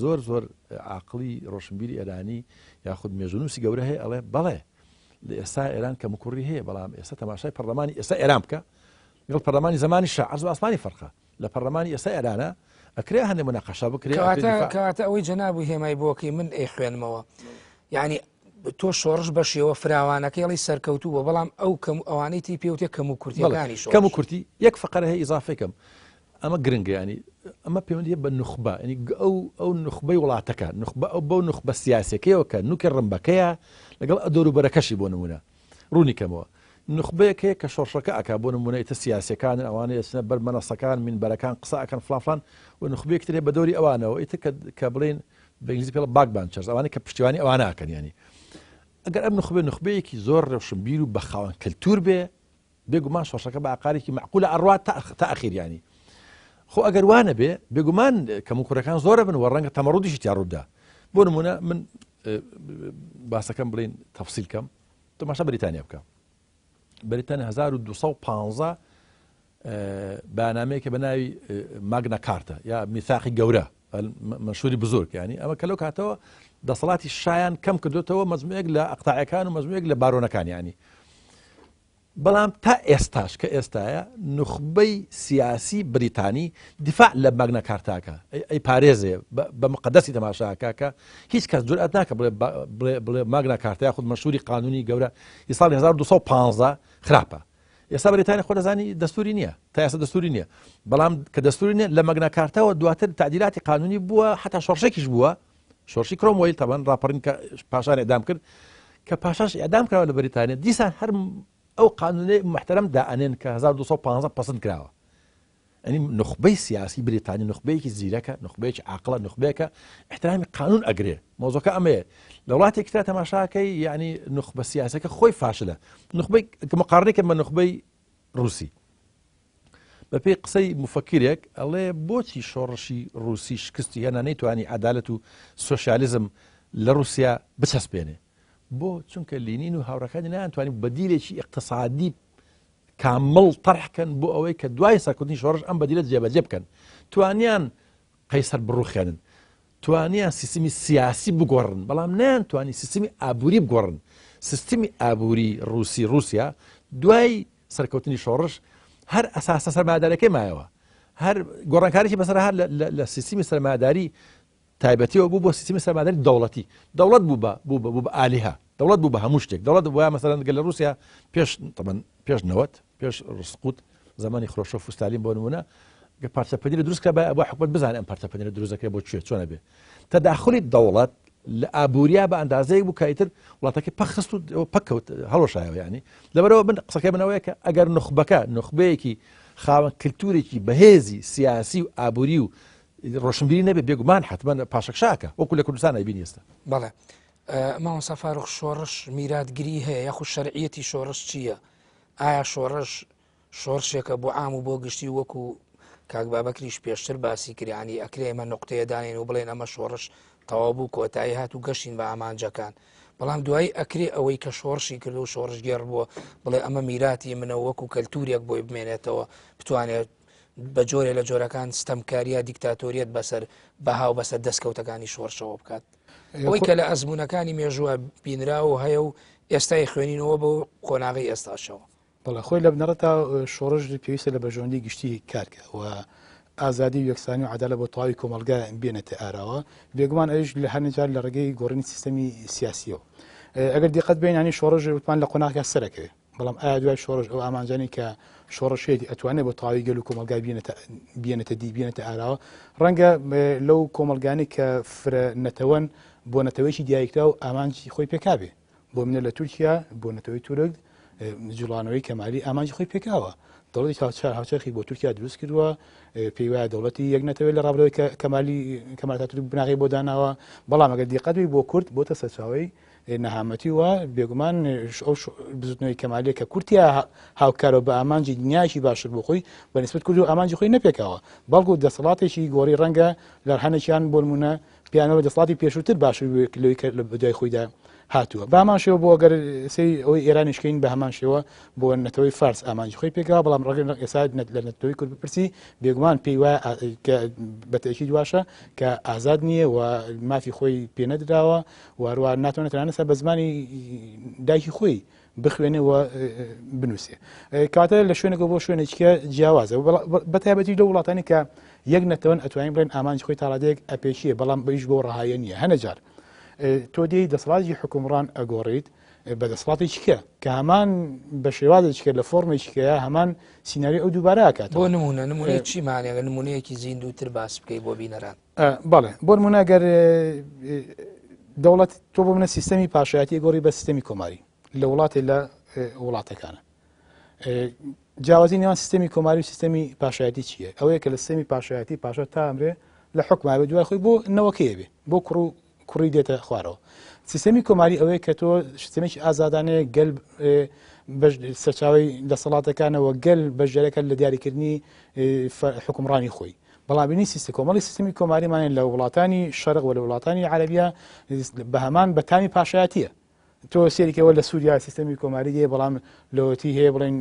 زۆر عاقلی ڕۆشنبیری ئێرانی یاخود مێژونوسی گەورە هەیە ئەڵێ بەڵێ لە ئێستا ئێران کە مکوڕی هەیە بەڵام ئێستا تەماشای پەرلەمانی ئێستا ئێران بکە لەگەڵ پەرلەمانی زمانی شە عەرز و ئاسمانی فەرقە لە پەرلەمانی ئێستا ئێرانە ئەکرێ هەندێک موناقەشە بکرێ
کەواتە ئەوەی جەناب و هێمای بۆکەی من خوێنمەوە یعنی تۆ شۆڕش بە شێوە فراوانەکەی سەرکەوتووە بەڵام ئەو ئەوانەی تی پێوتێ کەم و کورتیەکانی
کەم و کورتی یەک فەقەرە هەیە ئیزافێکم ئەمە گرنگە ینی ئەمە پەیوەندیە بە نوخبە ینی ئەو نوخبەی وڵاتەکە بەو نوخبە سیاسەکەیەوە کە نوکە ڕمبەکەیە لەگەڵ دەوروبەرەکەشی بۆ نمونە ڕوونی کەمەوە نوخبەیەک هەیە کە شۆڕشەکە ئەکا بۆ نمونە ئیتر سیاسەکان ئەوانەیە چنە بەر مەنەسەکان منبەرەکان قسەکەن فلان و نوخبەیەک ترێ بە دەوری ئەوانەوە ئیتر کە بڵێن بە ئینگلیزی پێڵە باکبانچەرز ئەوانەی کە پشتیوانی ئەوانە ئاکەن ینی ئەگەر ئەم نوخبەیەکی زۆر ڕێوشنبیر و بە خاوەن کەلتور بێ بێگومان شۆڕشەکە بە عقارێکی معقولە ئەڕوات تا ئەخیر ینی خۆ ئەگەر وانە بێ بێگومان کەموکوڕەکان زۆرە بن وە ڕەنگە تەمەڕودیشی تیاڕوودا بۆ نمونە من باسەکەم بڵین تەفسیلکەم تەماشا بەریتانیا بکە بەریتانیا 1215 بەنامەیەکە بە ناوی ماگنا کارتە یا میثاقی گەورە منشوری بزرگ ینی ئەمە کە لەو کاتەوە دەسەڵاتی شایان کەم کردوێتەوە مەزموعێک لە ئەقتاعەکان و مەزموعێک لە بارۆنەکان ینی بەڵام تا ئێستاش کە ئێستاە نخبەی سیاسی بریتانی دیفاع لە ماگنا کارتاکە ئەی پارێزێ بە مقدەسی تەماشاکە کە هیچ کەس جورئەت ناکە بڵێ ماگنا کارتای خود مەشهوری قانونی گەورە ی ساڵی 1215 خراپە. ئێستا بریتانی خۆ دەزانی دەستوری نییە تا ئێستا دەستوری نییە بەڵام کە دەستوری نیە لە ماگنا کارتاوە دواتر تعدیلاتی قانونی بووە حتا شۆڕشێکیش بووە شۆڕشی کرۆمویل تەبەن راپەڕین کە پاشان ئێدام کرد کە پاشاش ئێدام کراوە لە بریتانیا دیسان هەر ئەو قانونی محترم دائنێن کە 1215 پسند کراوە ئەنی نخبەی سیاسی بریتانی نخبەیەکی زیرەکە نخبەیەکی عاقڵە نخبەیەکە احترامی قانون ئەگرێ مۆزۆکە ئەمەیە لە وڵاتێک ترا تەماشاکەی یعنی نخبە سیاسەکە خۆی فاشلە نخبەی مقارنێکە بە نخبەی رووسی بە پێی قسەی مفەکرێک ئەڵێ بۆچی شۆڕشی رووسی شکستی هێنا نەیتوانی عەدالەت و سۆشیالیزم لە رووسیا بچەسپێنێ بۆ چونکە لینین و هاوڕەکانی نایانتوانی بەدیلێکی اقتصادی کامل طرحکەن بۆ ئەوەی کە دوای سەرکردنی شۆڕش ئەم بەدیلە جێبەجێ بکەن توانیان قەیسەر بڕوخێنن توانیان سیستمی سیاسی بگۆڕن بەڵام نەیانتوانی سیستمی ئابووری بگۆڕن سیستمی ئابووری رووسیا دوای سەرکەوتنی شۆڕش هەر ئەساسە سەرمایه‌دارەکەی مایەوە هەر گۆڕانکاریی بەسەر هەر لە سیستمی سەرمایه‌داری تایبەتیەوە بوو بۆ سیستمی سەرمایه‌داری دەوڵەتی دەوڵەت بوو بە ئالیها دەوڵەت بوو بە هەموو شتێک دەوڵەت وایە مەسەڵەن لە رووسیا پێش نەوەت پێش ڕسقوت زمانی خرۆشۆف و ستالین بۆ نمونە کە پارچەپەنیرە دروستکە بە حکومەت بزانێ ئەم پارچەپەنیرە دروستەکەی بۆ چۆنە بێ تەداخلی دەوڵەت لە ئابووریا بە ئەندازەیەک بوو کایتر وڵاتەکەی پەخست و پەکەوت هەڵۆشایەوە ینی لەبەرەوە من قسەکەی بنەوەیە کە ئەگەر نخبەیەکی خاوەن کللتورێکی بەهێزی سیاسی و ئابووری و ڕۆشنبیری نەبێ بێگومان حتمما پاشەکشاکە وەکو لە کوردستان ئەیبینی ئێستا
بەڵێ مامۆستا فاروق شۆڕش میراتگیری هەیە یاخو شەرعیەتی شۆڕش چییە ئایا شۆڕش شۆڕشێکە بۆ عام و بۆ گشتی وەکو کاک بابەکریش پێشتر باسی کریانی ئەکرێ ئێمە نقطەیە دانین و بڵێن ئەمە شۆڕش تەواو بوو کۆتایی هات و گەشتین بە ئامانجەکان بەڵام دوایی ئەکرێ ئەوەی کە شۆڕشی کرد و شۆڕش گێڕ بووە بڵێ ئەمە میراتی منە وەکو کەلتورێک بۆی بمێنێتەوە بتوانێت بە جۆرێ لە جۆرەکان ستەمکاریە دیکتاتۆریەت بەسەر بەهاو بەسەر دەستکەوتەکانی شۆڕشەوە بکات ئەوەی کە لە ئەزمونونەکانی مێژووە بینرا و هەیە و ئێستای خوێنینەوە بۆ قۆناغی ئێستاشەوە
بەڵێ خۆی لە بنەڕەت تا شۆڕش پێویستە لە بەژۆندی گشتی کارکە و ئازادی و یەکسانی و عەدالەت بۆ تەواوی کۆمەلگا بێنێتە ئاراوە بێگومان ئەویش لە هەرنجار لە ڕێگەی گۆڕینی سیستەمی سیاسیەوە ئەگەر دیقەت بین ینی شۆڕژ وتمان لە قۆناغیا سەرەکەوێت بەڵام ئایا دوای شۆڕژ ئەو ئامانجانی کە شۆڕشێتی ئەتوانێت بۆ تەواوی گەل و کۆمەلگا بێنێتە دی بێنێتە ئاراوە ڕەنگە لەو کۆمەلگانی کە فرە نەتەوەن بۆ نەتەوەیکی دیاریکرا و ئامانجی خۆی پێکابێ بۆ منە لە تورکیا بۆ نەتەوەی تورک جوڵانەوەی کەمالی ئامانجی خۆی پێکاوە دەوڵەتی هاوچەرخی بۆ تورکیا دروست کردووە پێی وایە دەوڵەتی یەک نەتەوەی لە ڕابردەوەی کەمال ئاتاتورک بناغی بۆ داناوە بەڵام ئەگەر دیقەتوی بۆ کورد بۆتە سەرچاوی نەهامەتی وە بێگومان ئەو بزوتنەوەی کەمالیە کە کورتیا هاوکارەوە بە ئامانجی دنیایشی باشتر بۆ خۆی بە نسبەت کورد و ئامانجی خۆی نەپێکاوە بەڵکو دەسەڵاتێکی گۆڕی ڕەنگە لە هەنێکیان بۆ نمونە پیانەوە دەسەڵاتی پێشووتر باشتر لەوەی کە لە بەدوای خۆیدا هاتووە بە هەمان شێوە بۆ ئەگەر سی ئەوەی ئێرانیشکەین بە هەمان شێوە بۆ نەتەوەی فارس ئامانجی خۆی پێکاوە بەڵام ڕێگەی ئێستا لە نەتەوەی کورد بپرسی بێگومان پێی وایە بەتەکی دواشە کە ئازاد نییە و مافی خۆی پێنەدراوە واروە ناتوانێت تەنانەت بە زمانی دایکی خۆی بخوێنێ و بنووسێ کاتە لە شوێنێکە بۆ شوێنێکە جیاوازە بەتایبەتی لە وڵاتانی کە یەک نەتەوەن ئەتوانین بڵێن ئامانجی خۆی تاڕادەیەک ئەپێچیە بەڵام بەیش بۆ ڕەهایە نییە هەنەجار تۆ دێی دەسەڵاتی حکومڕان ئەگۆڕیت بە دەسەڵاتی چکە کە هەمان بە شێوازێککە لە فۆرمێکیکەیە هەمان سینەری ئەو دووبارە ئاکات
بۆ نمونە چیمانێگە نمونەیەکی زیندووتر باس بکەی بۆ بینەران
بەڵێ بۆ نمونە گەر دەوڵەت تۆ بۆ منە سیستەمی پاشایەتی گۆڕی بە سیستەمی کۆماری لە وڵاتی لە وڵاتەکانە جیاوازی نێوان سیستەمی کۆماری و سیستەمی پاشایەتی چییە ئەوەیە کە لە سیستەمی پاشایەتی پاشا تا ئەمرێ لە حکومای بە دوای خۆی بۆ نەوەکەیە بێ بۆ کوڕی دێتە خوارەوە سیستەمی کۆماری ئەوەیە کە تۆ سیستەمێکی ئازادانەیە گەل سەرچاوی دەسەڵاتەکانەوە گەل بەشدارەکە لە دیاریکردنی حکومڕانی خۆی بەڵام بینی کۆمەڵی سیستەمی کۆماریمانێن لە وڵاتانی شەرق و لە وڵاتانی عەرەبیە بە هەمان بە تامی پاشایەتیە تۆ سێریکەوە لە سووریا سیستەمی کۆماری هەیە بەڵام لەوەتی هەیە بڵێن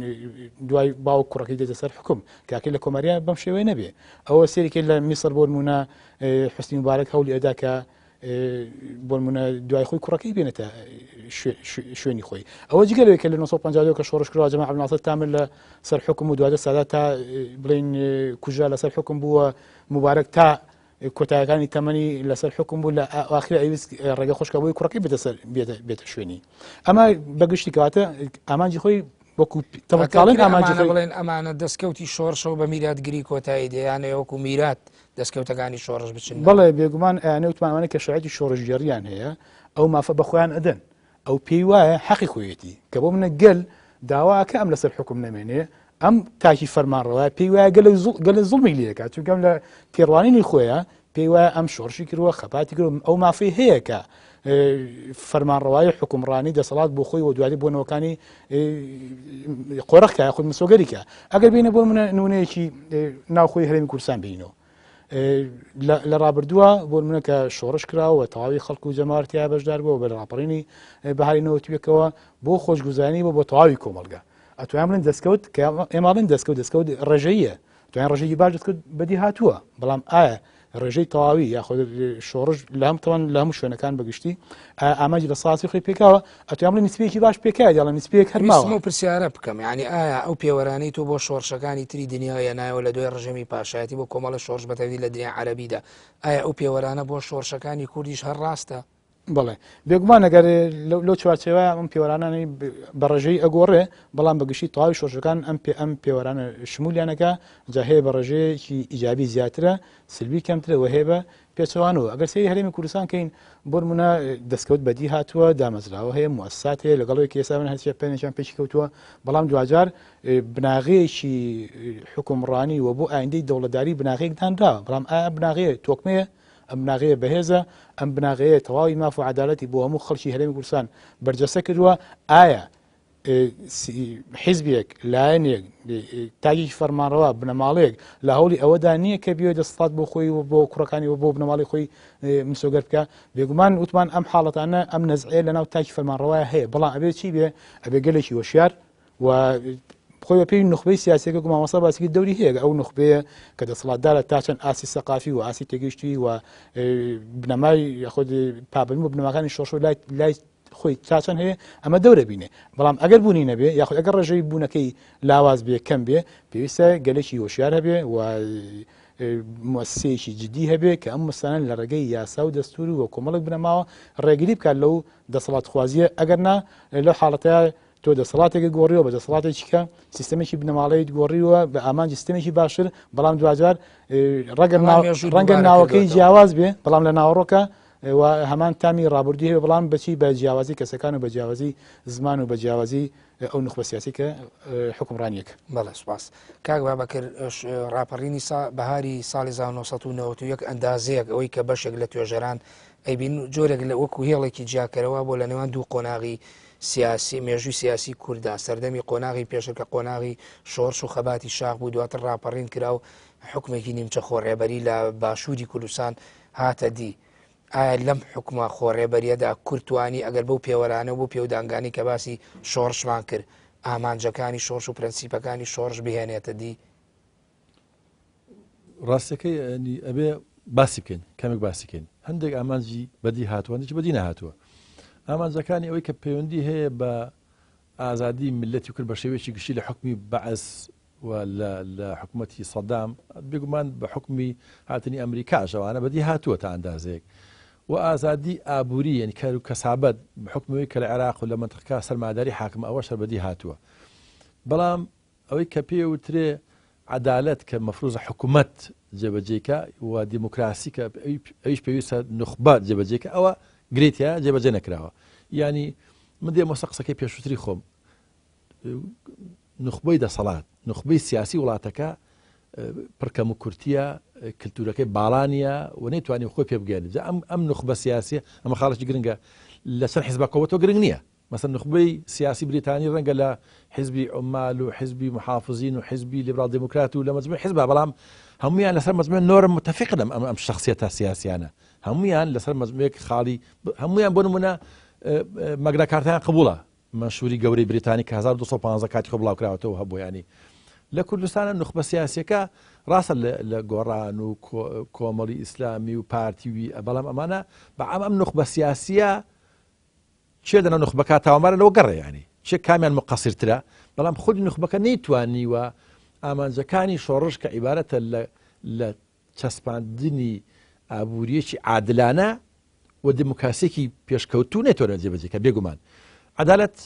دوای باو کوڕەکەی دێتە سەر حکوم کاکە لە کۆماریە بەم شێوەیە نەبێ ئەوە سێریکە لە میسر بۆ نمونە حوسنی مبارەک هەوڵی ئەدا کە بۆ نمونە دوای خۆی کوڕەکەی بێنێتە شوێنی خۆی ئەوە جگەلەوەی کە لە 1950 کە شۆڕش کرا جەماعەت عەبدولناسر تامر لە سەر حکم و دواتر سادات تا بڵێن کوژرا لەسەر حکم بووە مبارەک تا کۆتایەکانی تەمەنی لەسەر حکم بوو لە ئاخری ئەویست ڕێگە خۆشکە بۆی کوڕەکەی بێتە شوێنی ئەمە بەگشتی کەواتە ئامانجی خۆی وەکو تەمەکاڵن ئامانجی
بڵێن ئەمانە دەستکەوتی شۆڕشەوە بە میراتگیری کۆتایی دەیانێ وەکو میرات دەستکەوتەکانی شۆڕش بچن
بەڵێ بێگومان ئەیانێ وتمانوانە کە شایەتی شۆڕژگەڕیان هەیە ئەو مافە بەخۆیان ئەدەن ئەو پێی وایە حەقی خۆیەتی کە بۆ منە گەل داواکە ئەم لەسەر حکم نەمێنێ ئەم تاکی فەرمانڕەوە پێی وایە گەلە زوڵمی لێکات چونکەم لە تێڕوانینی خۆیە پێی وایە ئەم شۆڕشی کردووە خەپاتی کرد ئەو مافەی هەیە کە فەرمانڕەوایی حکومڕانی دەسەڵات بۆ خۆی و دوای بۆنەوەکانی قۆرەخکە خۆی مسۆگەریکە ئەگەر بینە بۆ منە نمونەیەکی ناوخۆی هەرێمی کوردستان بینەوە لە ڕابردووە بۆ منە کە شۆڕش کراوە تەواوی خەڵکو و جەماعەتیا بەشدار بووە بە ڕاپەڕینی بەهاری نەوەتویەکەوە بۆ خۆشگوزانی بۆ تەواوی کۆمەلگا ئەتوان بڵێن دەستکەوت کە ئێماڵێن دەستکەوت ڕێژەیە توان ڕێژەیەکی باش دەستکەوت بەدی هاتووە بەڵام ئایا ڕێژەی تەواوی یاخۆ شۆڕش لە هەمتەوان لە هەموو شوێنەکان بەگشتی ئاماجی لە ساسی خۆی پێکاوە ئەتوان بڵێن نسبەیەکی باش پێکای دەڵێن نسبەیەک هەرماوە
پرسیارە بکەم یعنی ئایا ئەو پێوەرانەی تۆ بۆ شۆڕشەکانی تری دنیاە نایەوە لە دوای ڕژەمی پاشایەتی بۆ کۆمەڵە شۆڕش بەتەوی لە دنیا عەرەبیدا ئایا ئەو پێوەرانە بۆ شۆڕشەکانی کوردیش هەر ڕاستە؟
بڵێ بێگومان ئەگەر لەو چوارچێوە ئەم پێوەرانانی بە ڕێژەی ئەگۆڕێ بەڵام بەگشتی تەواوی شۆڕشەکان ئەم پێوەرانە شمولیانەکە جا هەیە بە ڕێژەیەکی ئیجابی زیاترە سلبی کەمترەوە هەیە بە پێچەوانەوە ئەگەر سەیری هەرێمی کوردستان کەین بۆ نمونە دەستکەوت بەدی هاتووە دامەزراوە هەیە موەسسات هەیە لەگەڵەوەی کە ئێستا من هەرچی پێنێکیان پێشی کەوتووە بەڵام دوجار بناغەیەکی حکومڕانی و بۆ ئایندەی دەوڵەتداری بناغەیەک دانراوە بەڵام ئایا بناغەیە تۆکمەیە ئەم بناغەیە بەهێزە ئەم بناغەیە تەواوی ماف و عەدالەتی بۆ هەموو خەڵکی هەرێمی کوردستان بەرجەسە کردووە ئایا حیزبێک لایەنێک تاگی فەرمانڕەوە بنەماڵەیەک لە هەوڵی ئەوەدا نییە کە بێ دەسڵات بۆ خۆی و بۆ کوڕەکانی و بۆ بنەماڵی خۆی مسۆگەر بکە بێگومان وتمان ئەم حاڵەتانە ئەم نەزعەیە لە ناو تاکی فەرمانڕەوایە هەیە بەڵام ئەبێ چی بێ ئەبێ گەلێکی وەشیار و خۆی بە پێی نخبەی سیاسەکە مامۆستا باسیکی دەوری هەیە ئەو نخبەیە کە دەسەڵاتدارە تا چەند ئاسی سەقافی و ئاسی تێگەیشتی و بنەمای خۆ پابند و بنەماکانی شۆڕش لای خۆی چاچەند هەیە ئەمە دەورە بینێ بەڵام ئەگەر بوونی نەبێ یاخود ئەگەر ڕێژەی بوونەکەی لاواز بێ کەم بێ پێویستە گەلێکی هۆشیار هەبێ و مؤسسەیەکی جدی هەبێ کە ئەم مستانە لە ڕێگەی یاسا و دەستوری و کۆمەڵک بنەماوە ڕێگری بکات لەو دەسەڵات خوازیە ئەگەر نا لەو حاڵەتەیە تۆ دەسەڵاتێکی گۆڕیەوە بە دەسەڵاتێکیکە سیستەمێکی بنەماڵەیەت گۆڕیوە بە ئامان سیستەمێکی باشتر بەڵام دوجار ڕەنگە ناوەکەی جیاواز بێ بەڵام لە ناوەڕۆکە و هەمان تامی ڕابردوی هەیە بەڵام بەچی بە جیاوازی کەسەکان و بە جیاوازی زمان و بە جیاوازی ئەو نخبە سیاسی کە حکومڕانیەک.
بەڵێ سوپاس کاک بابەکرد ڕاپەڕینی بەهاری ساڵی 1991 ئەندازەیەک ئەوەی کە بەشێک لە توێژەران ئەیبین جۆرێک لە وەکو هێڵێکی جیاکەرەوە بۆ لە نێوان دوو قۆناغی سیاسی مێژووی سیاسی کووردا سەردەمی قۆناغی پێشەکە قۆناغی شۆڕش و خەباتی شاخ بوو دواتر ڕاپەڕین کرا و حکومێکی نیمچە خۆڕێبەری لە باشووری کوردستان هاتە دی. ئایا لەم حکومە خۆڕێبەریەدا کورتوانی ئەگەر بەو پێوەرانە بۆ پێودانگانی کە باسی شۆڕشمان کرد ئامانجەکانی شۆڕش و پرەنسیپەکانی شۆڕش بهێنێتە دی؟
ڕاستەکەی ئەبێ باسی بکەین کەمێک باسی بکەین هەندێک ئامانجی بەدی هاتووە هەندێکی بەدی نەهاتووە ئامانجەکانی ئەوەی کە پەیوەندی هەیە بە ئازادی ملەتی کرد بە شێوەیەکی گشتی لە حکمی بەعەس و لە حکوومەتی سەدام بێگومان بە حکمی هاتنی ئەمریکا شەوانە بەدی هاتووە تا ئەندازەیەک و ئازادی ئابووری یعنی کار و کەسابەت بحکمەوەی کە لە عێراق و لە منتەقەکە سەرماداری حاکم ئەوە شەربەدی هاتووە بەڵام ئەوەی کە پێوترێ عدالەت کە مەفروضە حکوومەت جێبەجێکە و دیموکراسی کە ئەویش پێویستە نخبە جێبەجێکە ئەوە گرێتە جێبەجێ نەکراوە ینی من دێ مۆستا قسەکەی پێشووتری خۆم نخبەی دەسەڵات نخبەی سیاسی وڵاتەکە پڕکەم و کورتیە کللتورەکەی باڵانیە و نەیتوانانی خۆی پێ بگەێنێت ئەم نخبە سیاسی ئەمە خاڵکی گرنگە لەسەر حیزبەکەوەتۆ گرنگ نییە مەسەر نخبەی سیاسی بریتانی ڕەنگە لە حیزبی عمال و حیزبی محافظین و حیزبی لیبرال دموکرات و لە مەجموعی حیزب بەڵام هەمویان لەسەر مەجموعە نۆرم متفقن ئەم شخصیەتە سیاسیانە هەمویان لەسەر مەجموعەیەک خاڵی هەمویان بۆ نمونە مەگناکارتیان قبوڵە مەشوری گەورەی بریتانی کە 1215 کاتی خۆ بڵاوکراوەتەوە هەبوو ینی لە کوردستانە نخبە سیاسیەکە ڕاستە لە گۆڕان و کۆمەڵی ئیسلامی و پارتیوی بەڵام ئەمانە بەعام ئەم نخبە سیاسیە چێ دەنا نخبەکە تاوامبارە لەوە گەڕێ ینی چێ کامیان مقەسیرترە بەڵام خودی نخبەکە نەیتوانیوە ئامانجەکانی شۆڕش کە عیبارەتە لە چەسپاندنی ئابوووریەکی عادلانە و دموکراسیێکی پێشکەوتوو نێتۆرە جێبەجێ کە بێگومان عدالەت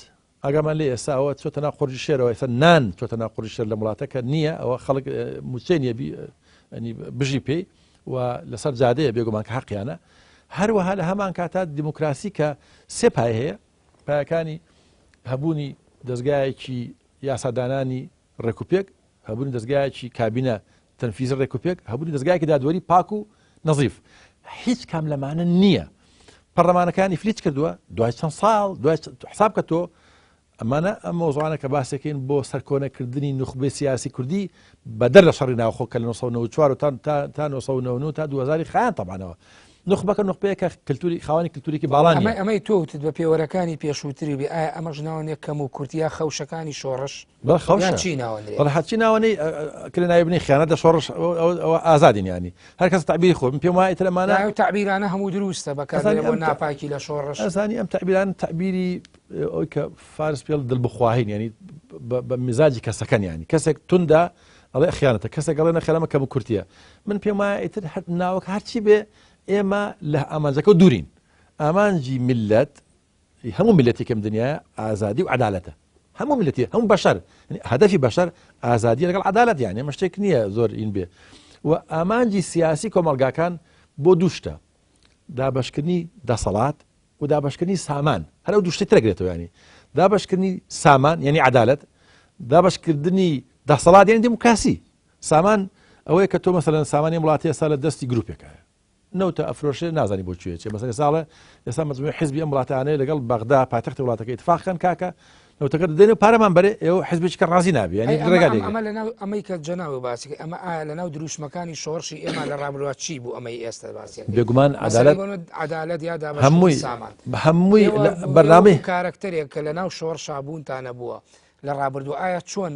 ئاگامان لێ ئێساەوە چۆتە ناو قڕی شێرەوە ئێستا نان چۆتە ناو قڕی شێر لە وڵاتەکە نییە ئەوە خەڵک موچێنیە بژی پێی و لەسەر جادەیە بێگومان کە حەقیانە هەروەها لە هەمان کاتا دیموکراسی کە سێ پای هەیە پایەکانی هەبوونی دەستگایەکی یاسادانانی ڕێکوپێک هەبوونی دەستگایەکی کابینە تەنفیزی ڕێکوپێک هەبوونی دەستگایەکی دادوەری پاک و نەظیف هیچ کام لەمانە نییە پەرلەمانەکانی فلیچ کردووە دوای چەند ساڵ دوای حساب کە تۆ ئەمانە ئەم مۆزوعانە کە باسەکەین بۆ سەرکۆنەکردنی نخبەی سیاسی کوردی بەدەر لە شەڕی ناوخۆ کە لە 1994 تا 1990 تا 2000 خایان تەبانەوە نخبەکە نخبەیەکە کللتوری خاوەنی کللتوریکی باڵانی
ئەمەی تۆوتت بە پێوەرەکانی پێشووتری بێ ئایا ئەمەش ناوەنێ کەم و کورتیا خەوشەکانی شۆڕش
بەڵی حچی ناوەنەی کرێنایبنی خیانەت لە شۆڕش ئەوە ئازادین ینی هەر کەس تعبیری خۆ پێم وایە لەمانە
تعبیرانە هەموو دروستە بەکاربۆ ناپاکی لە شۆڕش
ئەزانی ئەم تعبیران تعبیری ئەوی کە فارس پێڵ دڵبخواهین ینی بە میزاجی کەسەکەن ینی کەسێک توندا ئەڵێ خیانەتە کەسێک گەڵێ نەخێرەمە کەم و کورتیە من پێم وایە ئیتر هەر ناوەک هەرچی بێ ئێمە لە ئامانجەکە و دوورین ئامانجی ملت هەموو ملەتێکم دنیاە ئازادی و عدالەتە هەموو ملەتی هەموو بەشەر هەدەفی بەشەر ئازادی لەگەڵ عدالەت یانێ ئەمە شتێک نییە زۆر ئین بێ و ئامانجی سیاسی کۆمەلگاکان بۆ دووشتە دابەشکردنی دەسەڵات و دابەشکردنی سامان هەر ئەو دووشتێک ترەگرێتەوە ینی دابەشکردنی سامان یعنی عدالەت دابەشکردنی دەسەڵات یعنی دموکراسی سامان ئەوەیە کە تۆ مەسەلەن سامانی وڵاتی ئێستا لە دەستی گروپێکە نەوتە ئەفرۆشێ نازانی بۆ کوێ مەسەلەی ساڵە ئێستا مەجموعی حیزبی ئەم وڵاتانەیە لەگەڵ بەغدا پایتەختی وڵاتەکەی اتفاقەکەن کاکە نەوتەکە دەدەین و پارەمان بەرێ ئێوە حیزبێکی کە ڕازی نابێ ینی ڕێگالێک
ئەمە لەناو ئەمەی کە جەناوی باسی ئەمە ئایا لەناو دروشمەکانی شۆڕشی ئێمە لە ڕابردووە چی بوو ئەمەی ئێستا باسی
بێگومان
عدالەت یا
هەمووی بەرنامەی
کارکتەرێک کە لەناو شۆڕشا بوونتانە بووە لە ڕابردوو ئایا چۆن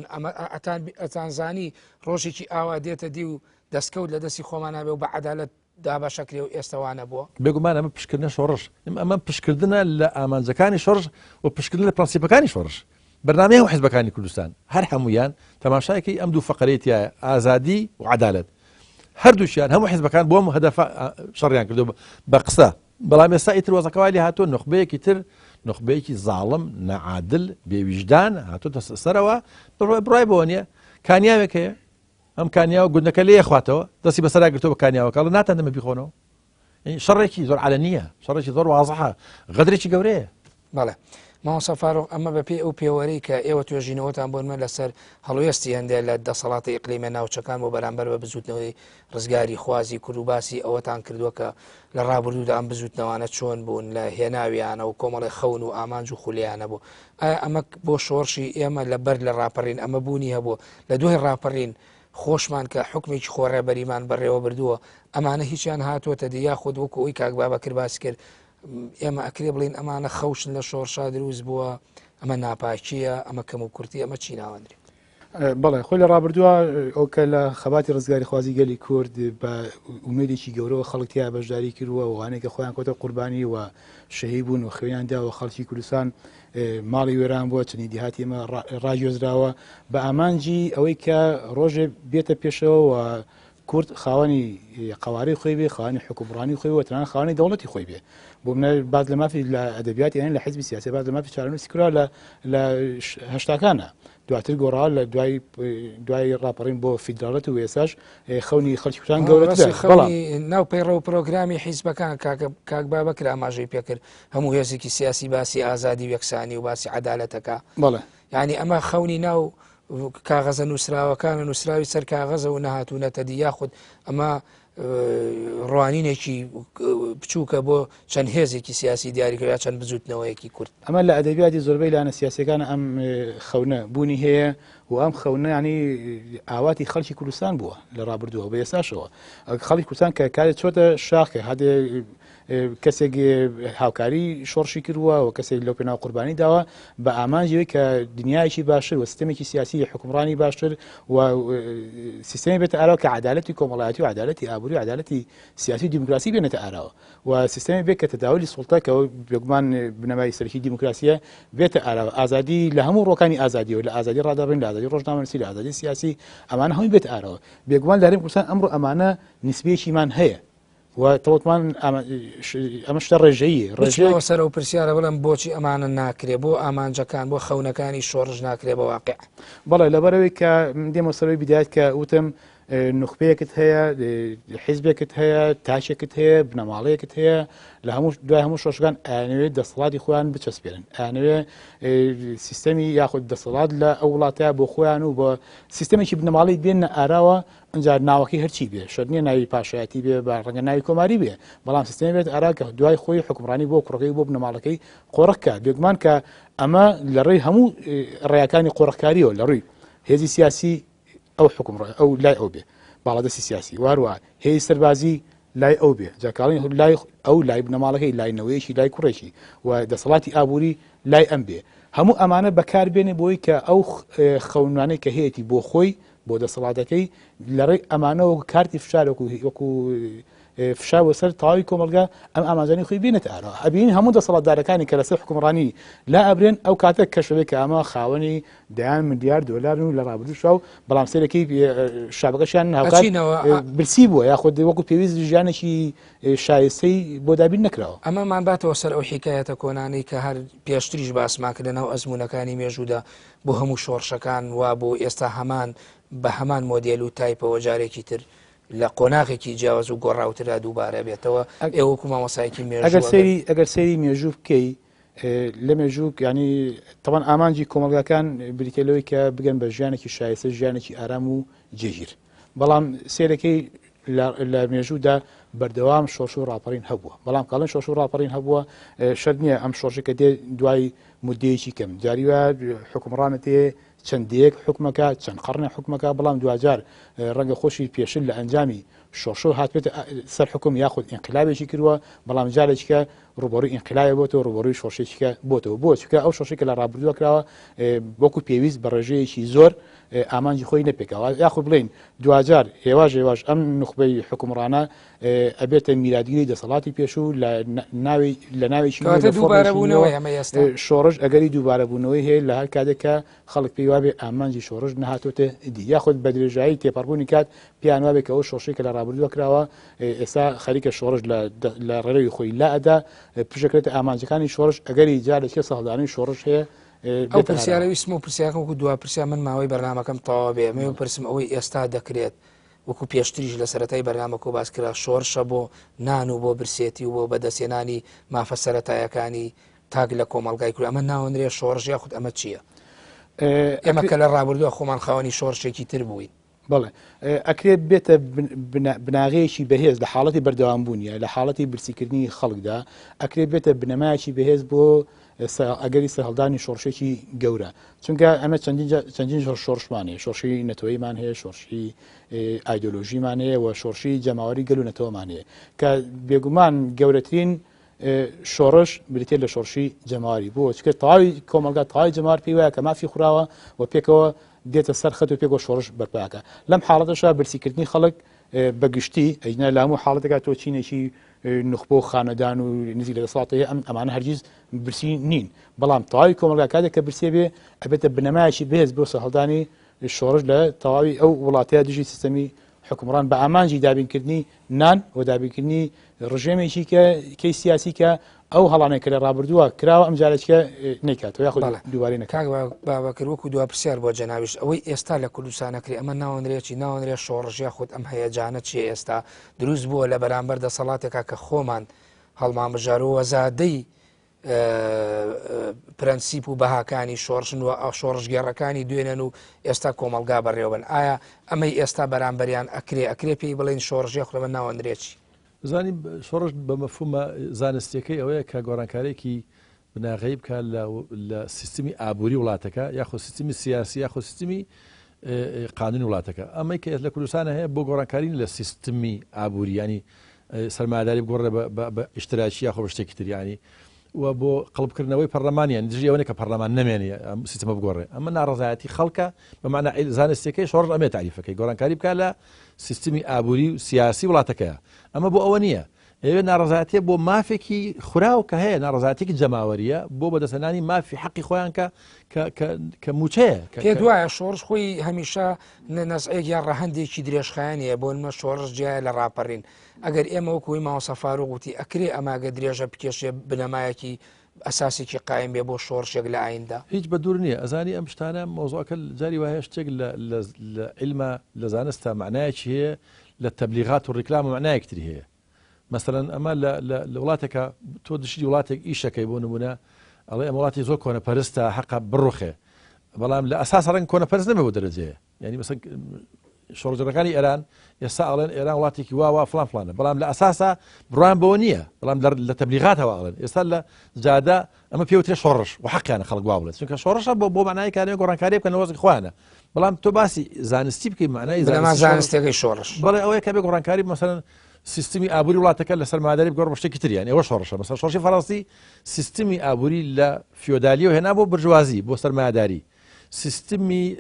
ئەتانزانی ڕۆژێکی ئاوا دێتە دی و دەستکەوت لە دەستی خۆمان نابێ و بە عدالەت دابەشەکرێ و ئێستاوانە بووە
بێگومان ئەمە پشکردنە شۆڕش ئەمە پشکردنە لە ئامانجەکانی شۆڕش و پشکردن لە پرەنسیپەکانی شۆڕش بەرنامەی هەموو حیزبەکانی کوردستان هەر هەمویان تەماشایەکی ئەم دوو فەقەرەتیایە ئازادی و عدالەت هەردووشیان هەموو حیزبەکان بۆم هەدەف شەڕیان کردو بە قسە بەڵام ئێستا ئیتر وەزەکەوای لێ هاتۆ نخبەیەکی تر نخبەیەکی زاڵم نەعادل بێویژدان هاتۆتە سەرەوە بڕای بۆ نییە کانیاوێک هەیە ئەم کانیاوە گوندەکە لێ خواتەوە دەستی بەسەرا گرتۆ بە کانیاوەکەڵ ناتان دەمە بیخۆنەوە شەڕێکی زۆر عەلەنیە شەڕێکی زۆر وازەحە غەدرێکی گەورەیە
بەڵێ ماوەسا فاروق ئەمە بە پێ ئەو پێوەرەی کە ئێوە توێژینەوەتان بۆنمە لەسەر هەڵوێستی هەندێک لە دەسەڵاتی ئیقلیمە ناوچەکان بۆ بەرامبەر بە بزوتنەوەی ڕزگاری خوازی کورد و باسی ئەوەتان کردووە کە لە ڕابردوودا ئەم بزوتنەوەانە چۆن بوون لە هێناویانە و کۆمەڵی خەون و ئامانج و خولیانە بوو ئایا ئەمە بۆ شۆڕشی ئێمە لەبەر لە ڕاپەڕین ئەمە بوونی هەبوو لە دوای ڕاپەڕین خۆشمان کە حکمێکی خۆڕێبەریمان بەڕێوە بردووە ئەمانە هیچیان هاتووەتە دییا خۆت وەکو ئەوی کاک بابەکر باس کرد ئێمە ئەکرێ بڵین ئەمانە خەوشن لە شۆڕشا دروست بووە ئەمە ناپاکیە ئەمە کەم و کورتی ئەمە چی ناوەندری
بەڵێ خۆی لە ڕابردووە ئەو کە لە خەباتی ڕزگاری خوازی گەلی کورد بە ئومێدێکی گەورەوە خەڵکتیا بەشداری کردووە وانەیە کە خۆیان کۆتە قوربانی و شەهید بوون و خوێنیاندا و خەڵکی کوردستان ماڵی وێران بووە چنی دیهاتی ئێمە ڕاگوێزراوە بە ئامانجی ئەوەی کە ڕۆژێ بێتە پێشەوە و کورد خاوەنی قواری خۆی بێ خاوەنی حکومڕانی خۆی وەتران خاوەنی دەوڵەتی خۆی بێ بۆ منە بعد لە مافی لە ئەدەبیاتی یان لە حیزبی سیاسی بعد لە مافی چارەنووسی کرا لە هەشتاکانە دواتر گۆڕاوە لە دوای ڕاپەڕین بۆ فیدراڵەت و ئێساش خەونی خەڵکی کوردستان گەورەترە
ناو پەیڕە و پرۆگرامی حیزبەکان کاک بابەکر ئاماژەی پێکرد هەموو هێزێکی سیاسی باسی ئازادی و یەکسانی و باسی عدالەتەکە
بەڵێ
یعنی ئەمە خەونی ناو کاغەزە نووسراوەکانە نووسراوی سەر کاغەزە و نەهاتوونەتە دی یاخود ئەمە ڕوانینێکی بچووکە بۆ چەند هێزێکی سیاسی دیاریکە یا چەند بزوتنەوەیەکی کورد
ئەمە لە ئەدەبیاتی زۆربەی لاەنە سیاسەکانە ئەم خەونە بوونی هەیە و ئەم خەونە ینی ئاواتی خەڵکی کوردستان بووە لە ڕابردووە بە ئێساشەوە خەڵکی کوردستان کە کارێت چۆتە شاخێ هەدێ کەسێک هاوکاری شۆڕشی کردووە و کەسێک لەو پێناو قوربانی داوە بە ئامانجیەوەی کە دنیایکی باشتر و سیستەمێکی سیاسی حکومڕانی باشتر و سیستەمی بێتە ئاراوە کە عدالەتی کۆمەڵایەتی و عدالەتی ئابووری و عدالەتی سیاسی و دیموکراسی بێنێتە ئاراوە و سیستەمی بێت کە تەداولی سوڵتەکەەوە بێگومان بنەمای سەرکی دیموکراسیە بێتە ئاراوە ئازادی لە هەموو ڕۆکانی ئازادیەوە لە ئازادی ڕادەڕین لە ئازادی ڕۆژنامەنووسی لە ئازادی سیاسی ئەمانە هەمووی بێت ئاراوە بێگومان لە هەرێمی کوردستان ئەمڕۆ ئەمانە نسبەیەکیمان هەیە و تەوتمان ئەمە شتە ڕێژەیە
ڕێژەوە سەر و پرسیارە بڵم بۆچی ئەمانە ناکرێ بۆ ئامانجەکان بۆ خەونەکانی شۆڕژ ناکرێ بە واقع
بەڵێ لەبەرەوەی کە دێمە سەرەوەی بدایەت کە وتم نخبەیەکت هەیە حیزبێکت هەیە تاچێکت هەیە بنەماڵەیەکت هەیە لە دوای هەموو شۆشگان ئەیانەوێت دەسەڵاتی خۆیان بچەسپێنن ئەیانەوێ سیستەمی یاخود دەسەڵات لە ئەو وڵاتەیە بۆ خۆیان و بە سیستەمێکی بنەماڵی بێنە ئاراوە ئەجار ناوەکەی هەرچی بێ شەر نییە ناوی پاشایەتی بێ بە ڕەنگە ناوی کۆماری بێ بەڵام سیستەمی بێت ئاراکە دوای خۆی حکومڕانی بۆ کوڕەکەی بۆ بنەماڵەکەی قۆڕەکە بێگومان کە ئەمە لە ڕێی هەموو ڕێیەکانی قۆڕەکاریەوە لە ڕووی هێزی سیاسی ئەو حکومڕ ئەو لای ئەو بێ باڵادەستی سیاسی واروە هەیە سەربازی لای ئەو بێ جاکڵین لای ئەو لای بنەماڵەکەی لاینەوەیەکی لای کوڕێکی و دەسەڵاتی ئابووری لای ئەم بێ هەموو ئەمانە بەکاربێنێ بۆی کە ئەو خەونانەی کە هەیەی بۆ خۆی بۆ دەسەڵاتەکەی لەڕێی ئەمانەوە کارتی فشارێک وەکو فشار وەسەر تەواوی کۆمەلگا ئەم ئاماژانی خۆی بینێت ئارەوە ئەبین هەموو دەسەڵاتدارەکانی کە لەسەر حکومڕانی لا ئەبرێن ئەو کاتێک کەشەوەی کە ئەمە خاوەنی دەیان ملیار دۆلار و لە ڕابردووشە و بەڵام سێرەکەی شابەکەشیان هاوکات برسی بووە یاخود وەکو پێویست ژیانێکی شایستەی بۆ دابین نەکراوە
ئەمەمان باتەوە سەر ئەو حکایەتە کۆنانەی کە هەر پێشتریش باسماکردنەوە ئەزمونونەکانی مێژوودا بۆ هەموو شۆڕشەکان وا بۆ ئێستا هەمان بە هەمان مۆدیل و تایپەوە جارێکی تر لە قۆناغێکی جیاواز و گۆڕاوترا دووبارە بێتەوە ئێوەکو مامۆسایەکی مێژوو
ئەگەر سەیری مێژوو بکەی لە مێژوو ینی تەوان ئامانجی کۆمەلگاکان بریتێلەوەی کە بگەن بە ژیانێکی شایستە ژیانێکی ئارام و جێگیر بەڵام سێرەکەی لە مێژوودا بەردەوام شۆش و ڕاپەڕین هەبووە بەڵام کاڵن شۆش و ڕاپەڕین هەبووە شەر نییە ئەم شۆشەکە دێ دوای مدەیەکی کەم جاریوە حکومڕانە تێ چەندێک حکومەکە چەند قڕنە حکومەکە بەڵام دوجار ڕەنگە خۆشی پێشل لە ئەنجامی شۆشۆ هاتبێت سەر حکوم یاخود ئینقلابێکی کردووە بەڵام جارێککە ڕوبەڕووی ئینقلابە بۆتەوە ڕوبەڕووی شۆشێکە بۆتەوە بۆ چکە ئەو شۆشێکە لە ڕابردووە کراوە وەکو پێویست بە ڕێژەیەکی زۆر ئامانجی خۆی نەپێکەوە یاخود بڵین دوجار هێواژ ئەم نخبەی حکومڕانە ئەبێتە میرادگیری دەسەڵاتی پێشوو لە ناوێکی شۆڕژ ئەگەری دووبارەبوونەوەی هەیە لە هەر کاتێکە خەڵک پێی وابێ ئامانجی شۆڕژ نەهاتوتە دی یاخود بە درێژایی تێپەڕبوونی کات پیان وابێ کە ئەو شۆشێکە لە ڕابردووە کراوە ئێستا خەریکە شۆڕژ لە ڕێەوەی خۆی لا ئەدا پشەکرێت ئامانجەکانی شۆڕژ ئەگەری جارێکە سەڵدانی شۆڕژ هەیە
ئەو پرسیارەویستم و پرسیاکەم وەکو دوا پرسیار من ماوەی بەرنامەکەم تەواو بێ مێ پرسم ئەوەی ئێستا دەکرێت وەکو پێشتریش لە سەرەتای بەرنامەکە باسکرا شۆڕشە بۆ نان و بۆ برسێتی و بۆ بەدەستێنانی مافە سەرەتایەکانی تاگ لە کۆمەلگای کورد ئەمە ناوەندرێ شۆڕژ یاخود ئەمە چییە؟ ئێمە کە لە ڕابردووە خۆمان خاوەنی شۆڕشێکی تر بووین
بەڵێ ئەکرێت بێتە بناغەیەکی بەهێز لە حاڵەتی بەردەوامبوونیە لە حاڵەتی برسیکردنی خەڵکدا ئەکرێت بێتە بنەمایکی بەهێز بۆ ئەگەری سەرهەڵدانی شۆڕشێکی گەورە چونکە ئەمە چەندین شۆڕشمانەیە شۆڕشی نەتەوەیمان هەیە شۆڕشی ئایدۆلۆژیمان هەیە و شۆڕشی جەماوەری گەل و نەتەوەمان هەیە کە بێگومان گەورەترین شۆڕش بریتێت لە شۆڕشی جەماوەری بۆ چکە تەواوی کۆمەلگا تەواوی جەماوەر پێی وایە کە مافی خوراوە و پێکەوە دێتە سەر خەت و پێگۆ شۆڕش بەرپاکە لەم حاڵەتەشە برسیکردنی خەڵک بەگشتی ئەینا لە هەموو حاڵەتێکا تۆ چینێکی نخبۆ و خانەدان و نزیک لە دەسەڵاتەیە ئەمانە هەرگیز برسی نین بەڵام تەواوی کۆمەلگا کاتێک کە برسێ بێ ئەبێتە بنەمایکی بێز بۆ سەرهەڵدانی شۆڕش لە تەواوی ئەو وڵاتەیە دژی سیستەمی حکومڕان بە ئامانجی دابینکردنی نان و دابینکردنی ڕژێمێکی کەی سیاسی کە ئەو هەڵانێک کە لە ڕابردووە کراوە ئەم جارێکە نەیکاتەوە یاخود دووبارەی نەکات
بابەکرد وەکو دوا پرسیار بۆ جەناویش ئەوەی ئێستا لە کوردستانەکری ئەمە ناوەندرێکی ناوەندرێ شۆڕژ یاخود ئەم هەیەجانە چیە ئێستا دروست بووە لە بەرامبەر دەسەڵاتێکا کە خۆمان هەڵمامبژار و وەزادەی پرەنسیپ و بەهاکانی شۆڕشن و ئەو شۆڕژگێڕەکانی دوێنن و ئێستا کۆمەلگا بەڕێوەبن ئایا ئەمەی ئێستا بەرامبەریان ئەکرێ پێی بڵێن شۆڕژ یاخود ئەمە ناوەندرێکی
زانی شۆڕش بە مەفهومە زانستیەکەی ئەوەیە کە گۆڕانکارێکی بناغەی بکە لە سیستمی ئابووری وڵاتەکە یاخۆ سیستمی سیاسی یاخۆ سیستمی قانونی وڵاتەکە ئەمەی کە لە کوردستانە هەیە بۆ گۆڕانکارین لە سیستمی ئابووری ینی سەرمایه‌داری بگۆڕێ بە ئیشتراکی خۆ شتێکی تریانی و بۆ قەڵبکردنەوەی پەرلەمانیان دژی ئەوەیە کە پەرلەمان نامێنێ سیستەمە بگۆڕێ ئەمە ناڕزایەتی خەڵکە بەمانە زانستیەکەی شۆڕ ئەمێ تعریفەکەی گۆڕانکاری بکات لە سیستمی ئابووری و سیاسی وڵاتەکەیە ئەمە بۆ ئەوە نییە ئێوێ ناڕزایەتیە بۆ مافێکی خوراو کە هەیە ناڕزایەتێکی جەماوەریە بۆ بەدەستێنانی مافی حەقی خۆیان کە موچەیە
پێ دوایە شۆڕش خۆی هەمیشە نەزعەیەک یان ڕەهەندێکی درێژخایانەیە بۆ نمە شۆڕش جیایە لە ڕاپەڕین ئەگەر ئێمە وەکوی ماوەسەفاروق وتی ئەکرێ ئەماگە درێژە بکێشێ بنەمایەکی ئەساسێکی قایم بێ بۆ شۆڕشێک لە ئایندا
هیچ بە دوور نییە ئەزانی ئەم شتانە مۆزوعەکە جاری وایە شتێک لە عیلمە لە زانستە معنایەکی هەیە لە تەبلیغات و ڕیکلام معنایەکتری هەیە مثلەن ئەمە لە وڵاتێکە تۆ دشتی وڵاتێک ئیشەکەی بۆ نمونە ئەڵێ ئەم وڵاتی زۆر کۆنەپەرستە حەقە بڕوخێ بەڵام لە ئەساس ڕەنگ کۆنەپەرست نەبێ بۆ دەرەجەیە ینی مەسەن شۆڕجەکانی ئێران ئێستا ئەڵێن ئێران وڵاتێکی واوە فلان فلانە بەڵام لە ئەساسا بڕوان بەوە نییە بەڵام لە تەبلیغاتەوە ئەڵێن ئێستا لە جادا ئەمە پێوترێ شۆڕش و حەقیانە خەڵک وا بڵێت چونکە شۆڕشە بۆ معنای کارێ گۆڕانکاری بکەن وەزی خوانە بەڵام تۆ باسی زانستی بکەی معنای
زانستیەکەی شۆڕش
بەڵێ ئەوەیە کە بێ گۆڕانکاری مەسەن سیستمی ئابووری وڵاتەکە لە سەرمایه‌داری بگۆڕ بە شتێکی تریان ئێوە شۆڕشە مەسەن شۆڕشی فەڕەنسی سیستمی ئابووری لە فیۆدالیەوە هێنا بۆ برژوازی بۆ سەرمایه‌داری سیستمی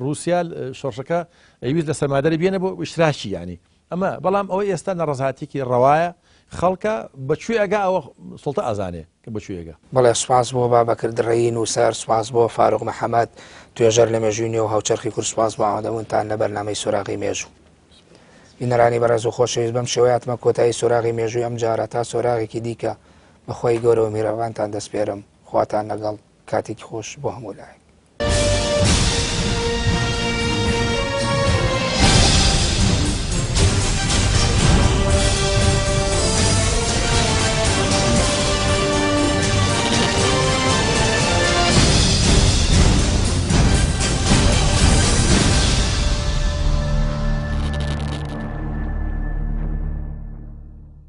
رووسیا شۆڕشەکە ئەویست لە سەرمایه‌داری بێنە بۆ ئیشتراکی یعنی ئەمە بەڵام ئەوە ئێستا نەڕەزایەتێکی ڕەوایە خەڵکە بەکوێ ئەگا ئەوە سڵتە ئازانێ کە بەکوێ ئەگا
بەڵێ سوپاس بۆ بابەکرد ڕێی نووسەر سوپاس بۆ فاروق محەممەد توێژەر لە مێژوینی و هاوچەرخی کورد سوپاس بۆ ئامادەبوونتان لە بەرنامەی سوراغی مێژوو بینەرانی بەڕێز و خۆشەویست بەم شێوەیەتمە کۆتایی سوراغی مێژووی ئەم جارە تا سوراغێکی دیکە بەخۆی گەورە و میرەوانتان دەسپێرم خواتان لەگەڵ کاتێکی خۆش بۆ هەموو لای